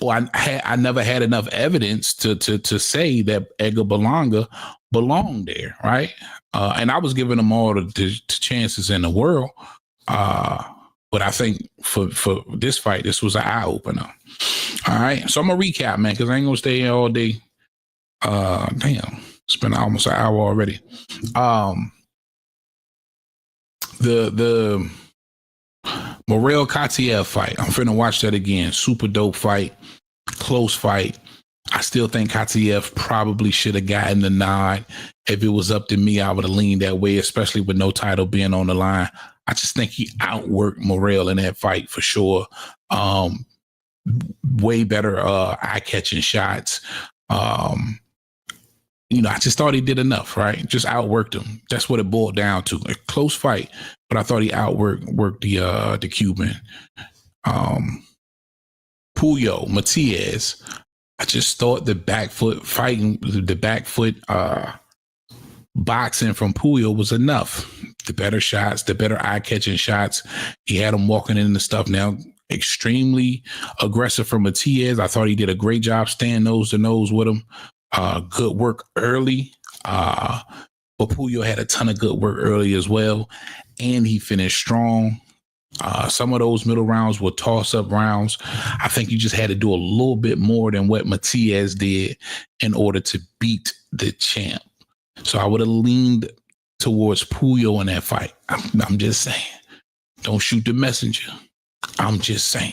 or I never had enough evidence to say that Edgar Berlanga belonged there, right? And I was giving him all the chances in the world. But I think for this fight, this was an eye opener. All right, so I'm gonna recap, man, because I ain't gonna stay here all day. Damn, it's been almost an hour already. The Morrell Katiev fight. I'm finna watch that again. Super dope fight, close fight. I still think Katiev probably should have gotten the nod. If it was up to me, I would have leaned that way, especially with no title being on the line. I just think he outworked Morrell in that fight for sure. Way better eye-catching shots. I just thought he did enough, right? Just outworked him. That's what it boiled down to. A close fight, but I thought he outworked the Cuban. Puyo, Matias. I just thought the back foot boxing from Puyo was enough. The better shots, the better eye-catching shots. He had him walking into stuff now. Extremely aggressive from Matias. I thought he did a great job staying nose to nose with him. Good work early. But Puyo had a ton of good work early as well. And he finished strong. Some of those middle rounds were toss-up rounds. I think you just had to do a little bit more than what Matias did in order to beat the champ. So I would have leaned towards Puyo in that fight. I'm just saying. Don't shoot the messenger. I'm just saying.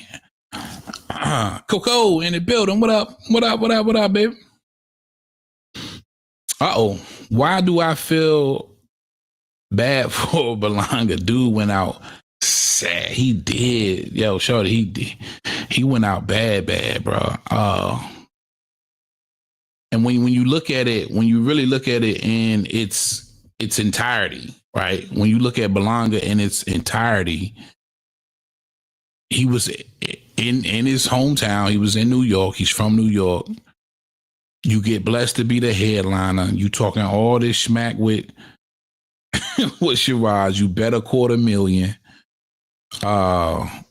Coco in the building. What up? What up, baby? Uh-oh. Why do I feel bad for Berlanga? Dude went out sad. He did. Yo, shorty, he did. He went out bad, bro. And when you look at it, when you really look at it in its entirety, right? When you look at Berlanga in its entirety, he was in his hometown. He was in New York. He's from New York. You get blessed to be the headliner. You talking all this smack with Shiraz. You bet $250,000.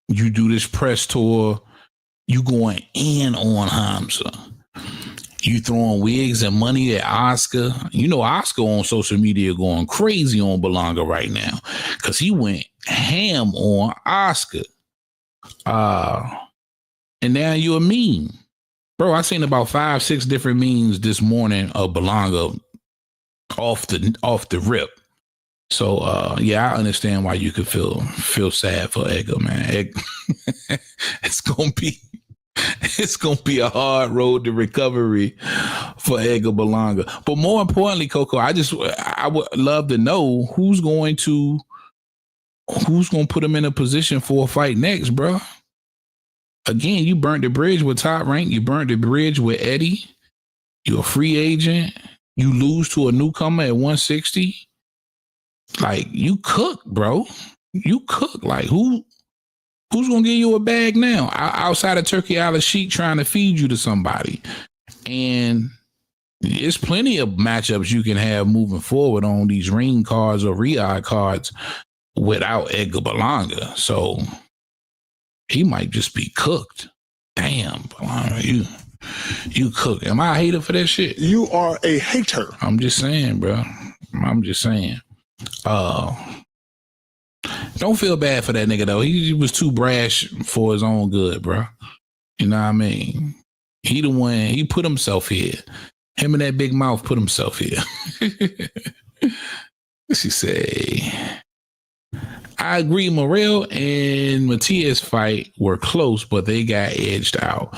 You do this press tour. You going in on Hamza. You throwing wigs and money at Oscar. You know Oscar on social media going crazy on Berlanga right now because he went ham on Oscar. And now you're a meme. Bro, I seen about 5-6 different memes this morning of Berlanga off the rip. So I understand why you could feel sad for Edgar, man. It's gonna be a hard road to recovery for Edgar Berlanga. But more importantly, Coco, I would love to know who's going to put him in a position for a fight next, bro. Again, you burnt the bridge with Top Rank. You burnt the bridge with Eddie. You're a free agent. You lose to a newcomer at 160. Like, you cook, bro. You cook. Like, who's going to give you a bag now? Outside of Turkey Al-Sheikh trying to feed you to somebody. And there's plenty of matchups you can have moving forward on these ring cards or Riyadh cards without Edgar Berlanga. So he might just be cooked. Damn, Berlanga, you cook. Am I a hater for that shit? You are a hater. I'm just saying, bro. I'm just saying. Don't feel bad for that nigga, though. He was too brash for his own good, bro. You know what I mean? He the one, he put himself here. Him and that big mouth put himself here. She say, I agree, Morrell and Matias fight were close, but they got edged out.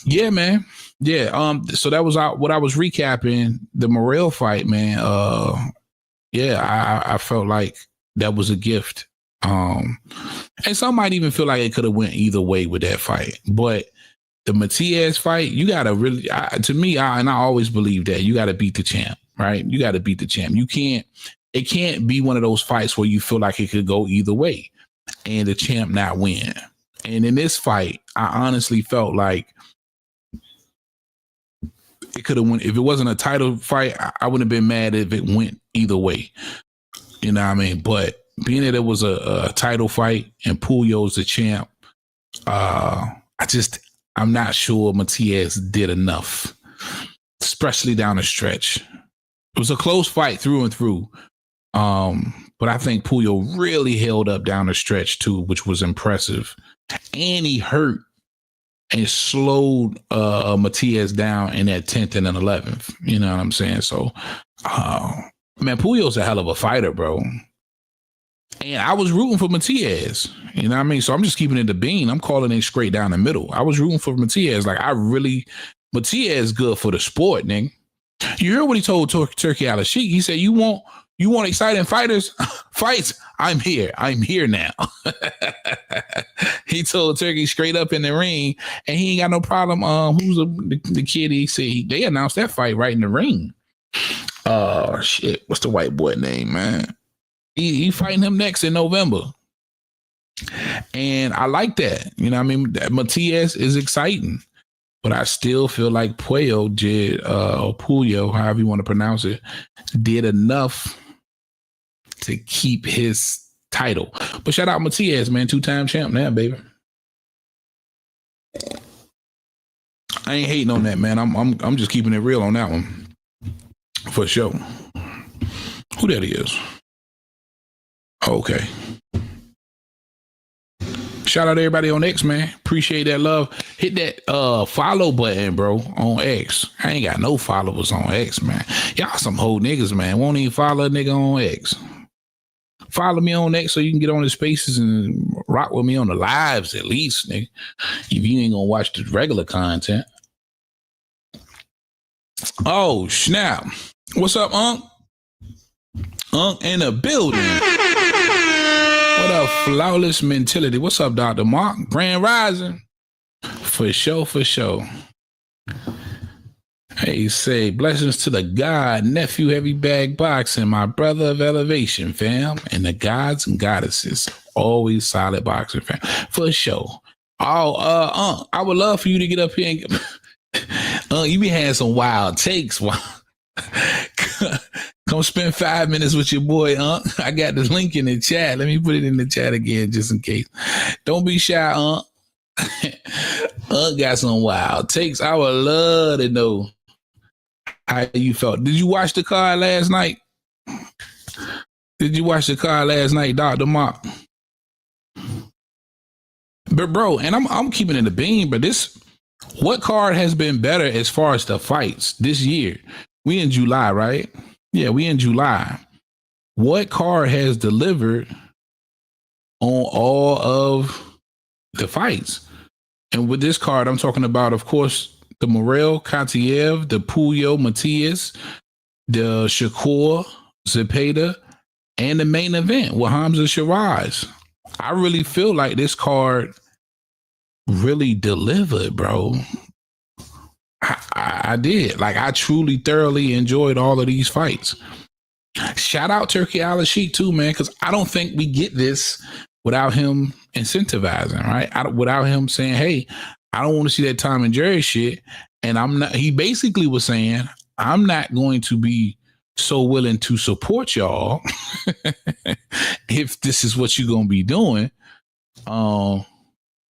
Yeah, man. Yeah. So that was what I was recapping the Morrell fight, man. I felt like that was a gift. And some might even feel like it could have went either way with that fight. But the Matias fight, you got to really, to me, I always believe that you got to beat the champ, right? You got to beat the champ. It can't be one of those fights where you feel like it could go either way and the champ not win. And in this fight, I honestly felt like it could have went, if it wasn't a title fight, I wouldn't have been mad if it went either way. You know what I mean? But being that it was a title fight and Puyo's the champ, I'm not sure Matias did enough, especially down the stretch. It was a close fight through and through. But I think Puyo really held up down the stretch too, which was impressive. And he hurt and slowed Matias down in that 10th and 11th. You know what I'm saying? So, man, Puyo's a hell of a fighter, bro. And I was rooting for Matias. You know what I mean? So I'm just keeping it the bean. I'm calling it straight down the middle. I was rooting for Matias. Like, Matias good for the sport, nigga. You heard what he told Turkey Al-Sheikh. He said, you want exciting fights? I'm here. I'm here now. He told Turkey straight up in the ring, and he ain't got no problem. Who's the kid? He said they announced that fight right in the ring. Shit. What's the white boy name, man? He fighting him next in November. And I like that. You know what I mean? Matias is exciting. But I still feel like Puyo did, or Puyo, however you want to pronounce it, did enough to keep his title. But shout out Matias, man, 2-time champ now, baby. I ain't hating on that, man. I'm just keeping it real on that one, for sure. Who that is? Okay. Shout out to everybody on X, man. Appreciate that love. Hit that follow button, bro, on X. I ain't got no followers on X, man. Y'all some whole niggas, man. Won't even follow a nigga on X. Follow me on X so you can get on the spaces and rock with me on the lives at least, nigga. If you ain't gonna watch the regular content. Oh, snap. What's up, Unc? Unc in the building. What up, flawless mentality? What's up, Dr. Mark? Grand Rising. For sure, for sure. Hey, say, blessings to the God, nephew, heavy bag boxing, my brother of elevation, fam. And the gods and goddesses, always solid boxing, fam. For sure. Oh, I would love for you to get up here and you be having some wild takes. Come spend 5 minutes with your boy, I got the link in the chat. Let me put it in the chat again, just in case. Don't be shy, got some wild takes. I would love to know how you felt. Did you watch the card last night? Dr. Mark? But bro, and I'm keeping it a beam, but what card has been better as far as the fights this year? We in July, right? Yeah, we in July. What card has delivered on all of the fights? And with this card, I'm talking about, of course, the Morrell, Katiev, the Puyo, Matias, the Shakur, Zepeda, and the main event with Hamza Shiraz. I really feel like this card really delivered, bro. I did. Like, I truly, thoroughly enjoyed all of these fights. Shout out Turkey Al-Sheikh too, man, because I don't think we get this without him incentivizing, right? Without him saying, hey, I don't want to see that Tom and Jerry shit. And he basically was saying, I'm not going to be so willing to support y'all if this is what you're going to be doing.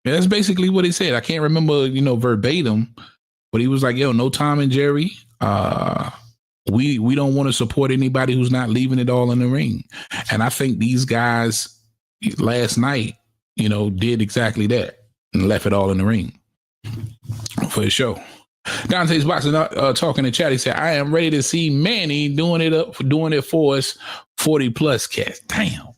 That's basically what he said. I can't remember, verbatim, but he was like, yo, no Tom and Jerry. We don't want to support anybody who's not leaving it all in the ring. And I think these guys last night, did exactly that and left it all in the ring for sure. Dante's Boxing talking in chat. He said, I am ready to see Manny doing it for us 40 plus cats. Damn.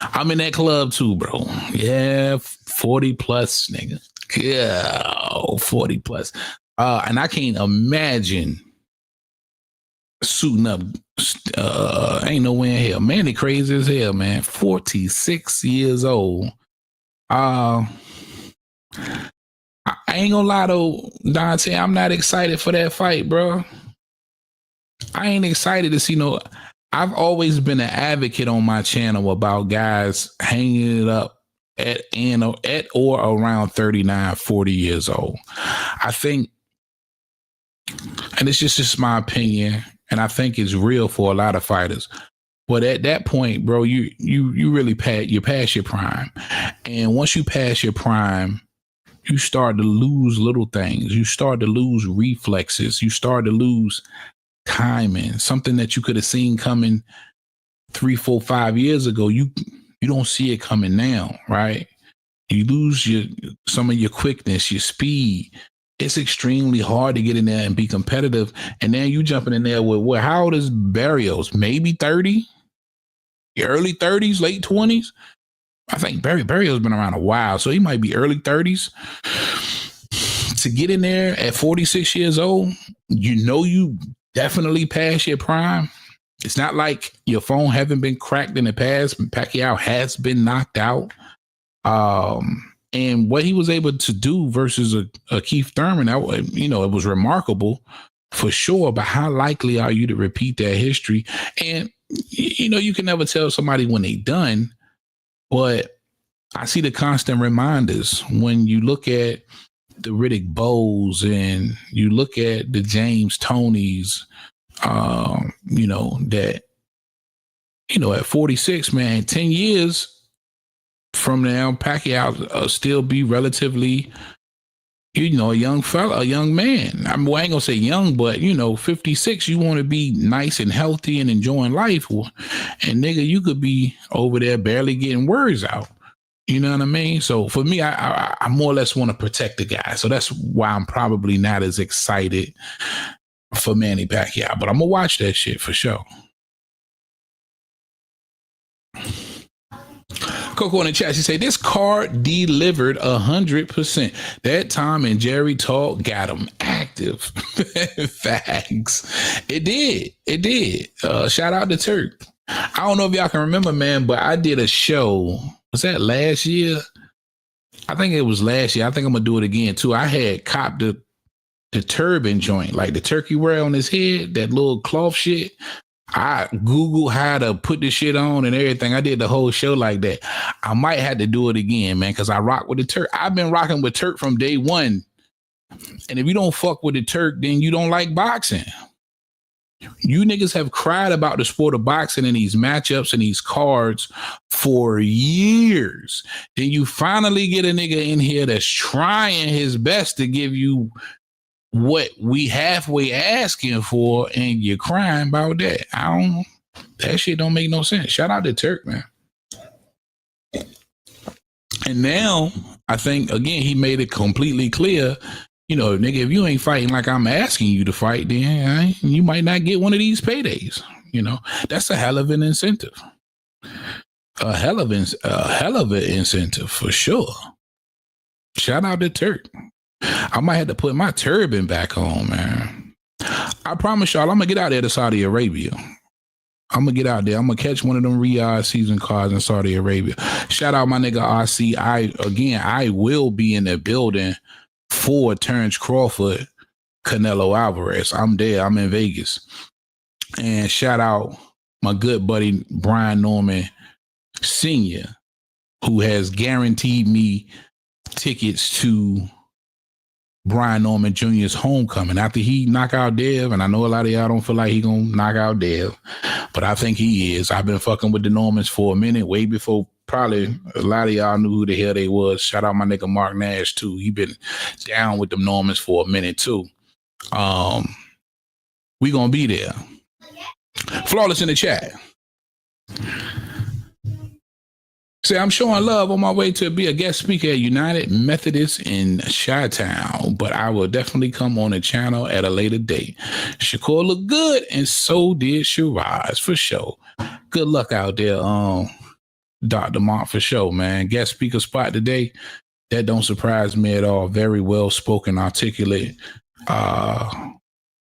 I'm in that club too, bro. Yeah, 40 plus, nigga. Yeah, 40 plus. And I can't imagine suiting up. Ain't no way in hell. Manny crazy as hell, man. 46 years old. I ain't gonna lie though, Dante, I'm not excited for that fight, bro. I ain't excited to see I've always been an advocate on my channel about guys hanging it up at or around 39, 40 years old. I think, and it's just my opinion, And I think it's real for a lot of fighters. But at that point, bro, you really pass your prime. And once you pass your prime, you start to lose little things. You start to lose reflexes. You start to lose timing. Something that you could have seen coming 3, 4, 5 years ago, you don't see it coming now, right? You lose some of your quickness, your speed. It's extremely hard to get in there and be competitive. And then you jumping in there with what? How old is Barrios? Maybe 30? Early 30s, late 20s? I think Barrios been around a while, so he might be early 30s. To get in there at 46 years old, you definitely passed your prime. It's not like your phone haven't been cracked in the past. Pacquiao has been knocked out. And what he was able to do versus a Keith Thurman, it was remarkable for sure. But how likely are you to repeat that history? And, you can never tell somebody when they done, but I see the constant reminders when you look at the Riddick Bowes and you look at the James Tonys, that, at 46, man, 10 years from now, Pacquiao still be relatively, a young fella, a young man. I ain't gonna say young, but 56, you want to be nice and healthy and enjoying life. And nigga, you could be over there barely getting words out. You know what I mean? So for me, I more or less want to protect the guy. So that's why I'm probably not as excited for Manny Pacquiao, but I'm gonna watch that shit for sure. Coco in the chat, she said, this card delivered 100%. That Tom and Jerry talk got him active. Facts. It did. Shout out to Turk. I don't know if y'all can remember, man, but I did a show. Was that last year? I think it was last year. I think I'm going to do it again, too. I had copped the turban joint, like the turkey wear on his head, that little cloth shit. I Googled how to put this shit on and everything. I did the whole show like that. I might have to do it again, man, because I rock with the Turk. I've been rocking with Turk from day one. And if you don't fuck with the Turk, then you don't like boxing. You niggas have cried about the sport of boxing and these matchups and these cards for years. Then you finally get a nigga in here that's trying his best to give you what we halfway asking for, and you're crying about that. I don't know. That shit don't make no sense. Shout out to Turk, man. And now I think again he made it completely clear, nigga, if you ain't fighting like I'm asking you to fight, then you might not get one of these paydays. That's a hell of an incentive. A hell of an incentive for sure. Shout out to Turk. I might have to put my turban back on, man. I promise y'all, I'm going to get out there to Saudi Arabia. I'm going to get out there. I'm going to catch one of them Riyadh season cards in Saudi Arabia. Shout out my nigga RC. I will be in the building for Terrence Crawford, Canelo Alvarez. I'm there. I'm in Vegas. And shout out my good buddy, Brian Norman Sr., who has guaranteed me tickets to Brian Norman Jr.'s homecoming after he knock out Dev. And I know a lot of y'all don't feel like he gonna knock out Dev, but I think he is. I've been fucking with the Normans for a minute, way before probably a lot of y'all knew who the hell they was. Shout out my nigga Mark Nash too. He been down with them Normans for a minute too. We gonna be there. Flawless in the chat. Say, I'm showing love on my way to be a guest speaker at United Methodist in Chi-Town, but I will definitely come on the channel at a later date. Shakur looked good, and so did Shiraz, for sure. Good luck out there, Dr. Mont, for sure, man. Guest speaker spot today, that don't surprise me at all. Very well-spoken, articulate,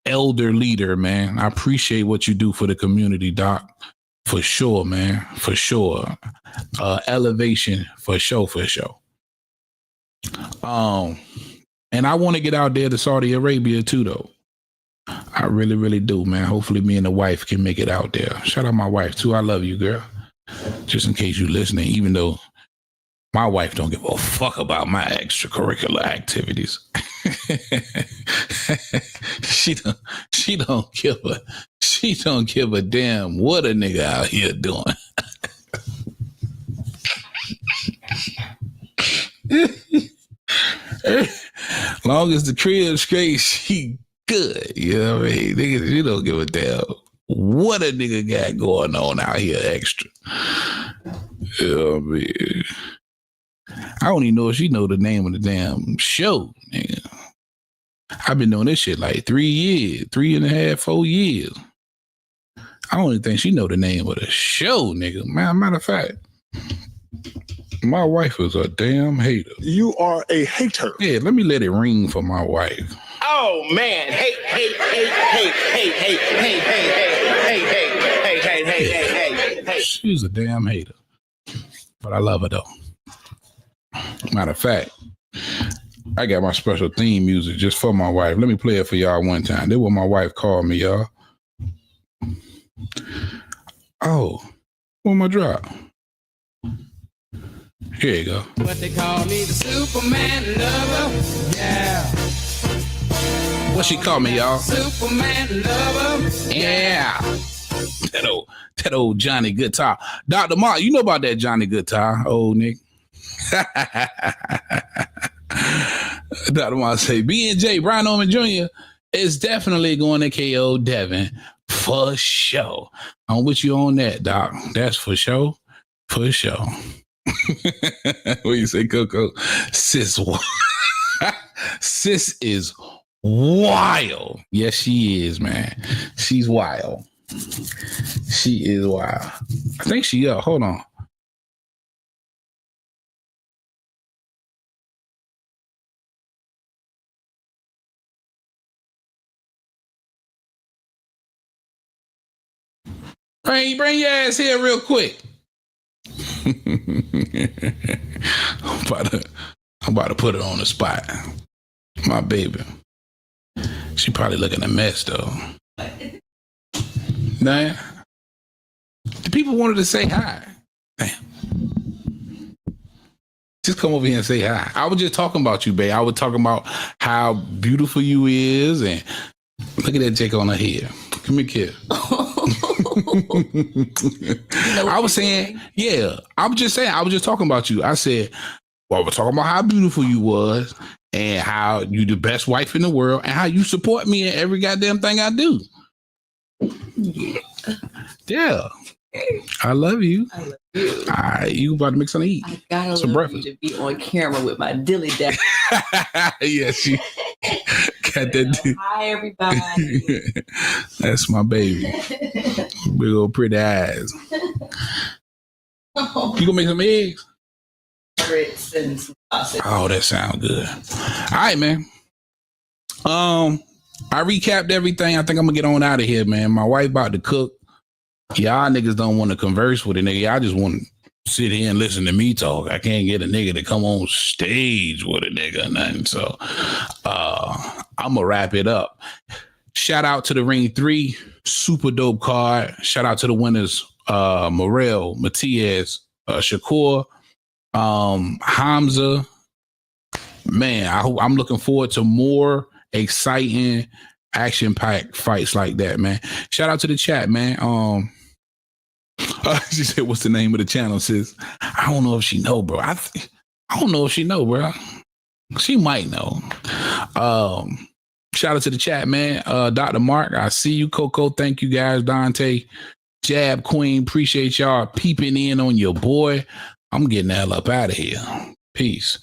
elder leader, man. I appreciate what you do for the community, Doc. For sure, man. For sure. Elevation, for sure, for sure. And I want to get out there to Saudi Arabia too, though. I really, really do, man. Hopefully me and the wife can make it out there. Shout out my wife too. I love you, girl. Just in case you're listening, even though My wife don't give a fuck about my extracurricular activities. She don't give a damn what a nigga out here doing. Long as the crib's straight, she good. You know what I mean? Nigga, she don't give a damn what a nigga got going on out here extra. You know what I mean? I don't even know if she know the name of the damn show, nigga. I've been doing this shit like 3 years, 3.5, 4 years. I don't even think she know the name of the show, nigga. Matter of fact, my wife is a damn hater. You are a hater. Yeah, let me let it ring for my wife. Oh man, hey. She's a damn hater. But I love her though. Matter of fact, I got my special theme music just for my wife. Let me play it for y'all one time. This what my wife called me, y'all. Oh, what my drop? Here you go. But they call me the Superman lover. Yeah. What she call me, y'all? Superman lover. Yeah. That old Johnny Guitar. Dr. Mark, you know about that Johnny Guitar, old nigga. Dr. Mark say, B&J, Brian Norman Jr. is definitely going to KO Devin for sure. I'm with you on that, Doc. That's for sure. For sure. What you say, Coco? Sis is wild. Yes, she is, man. She's wild. She is wild. I think she up. Hold on. Bring your ass here real quick. I'm about to put her on the spot. My baby. She probably looking a mess though. Nah. The people wanted to say hi. Damn. Just come over here and say hi. I was just talking about you, babe. I was talking about how beautiful you is, and look at that Jake on her head. Come here, kid. I was saying, yeah. I was just talking about you. I said, well, I was talking about how beautiful you was and how you the best wife in the world and how you support me in every goddamn thing I do. Yeah. I love you. I love you. All right, you about to make something to eat. I gotta some love breakfast. You to be on camera with my dilly dad. Yeah, she got that. Hi, everybody. That's my baby. Big old pretty eyes. You gonna make some eggs? Grits and some sausage. Oh, that sounds good. All right, man. I recapped everything. I think I'm gonna get on out of here, man. My wife about to cook. Y'all niggas don't want to converse with a nigga. Y'all just want to sit here and listen to me talk. I can't get a nigga to come on stage with a nigga or nothing. So I'm going to wrap it up. Shout out to the Ring 3. Super dope card. Shout out to the winners, Morrell, Matias, Shakur, Hamza. Man, I'm looking forward to more exciting action-packed fights like that, man. Shout out to the chat, man. She said, what's the name of the channel, sis? I don't know if she know, bro. I don't know if she know, bro. She might know. Shout out to the chat, man. Dr. Mark, I see you. Coco, thank you guys. Dante, Jab Queen, appreciate y'all peeping in on your boy. I'm getting the hell up out of here. Peace.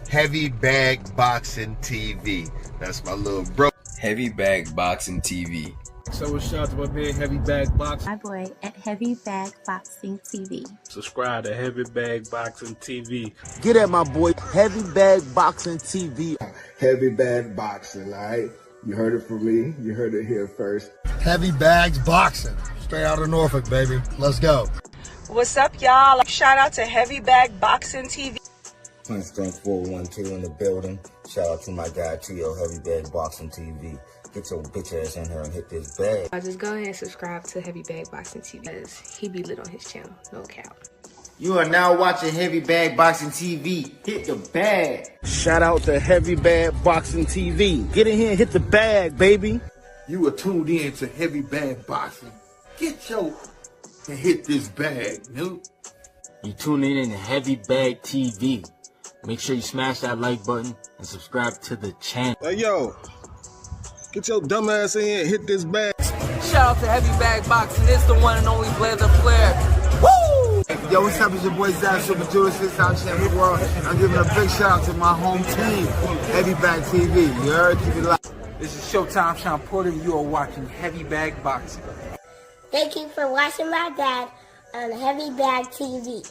Heavy Bag Boxing TV. That's my little bro. Heavy Bag Boxing TV. So a shout out to my man Heavy Bag Boxing. My boy at Heavy Bag Boxing TV. Subscribe to Heavy Bag Boxing TV. Get at my boy Heavy Bag Boxing TV. Heavy Bag Boxing, all right? You heard it from me. You heard it here first. Heavy Bags Boxing. Straight out of Norfolk, baby. Let's go. What's up, y'all? Shout out to Heavy Bag Boxing TV. Flintstone 412 in the building. Shout out to my guy T.O. Heavy Bag Boxing TV. Get your bitch ass in here and hit this bag. Just go ahead and subscribe to Heavy Bag Boxing TV because he be lit on his channel, no cap. You are now watching Heavy Bag Boxing TV. Hit the bag. Shout out to Heavy Bag Boxing TV. Get in here and hit the bag, baby. You are tuned in to Heavy Bag Boxing. Get your and hit this bag, nigga. You tuning in to Heavy Bag TV. Make sure you smash that like button and subscribe to the channel. Hey, yo. Get your dumb ass in here and hit this bag. Shout out to Heavy Bag Boxing. It's the one and only Blazer Flair. Woo! Yo, what's up? It's your boy Zach, Super Judas, 6-time champion world. I'm giving a big shout out to my home team, Heavy Bag TV. You heard? Keep it live. This is Showtime Sean Porter, and you are watching Heavy Bag Boxing. Thank you for watching my dad on Heavy Bag TV.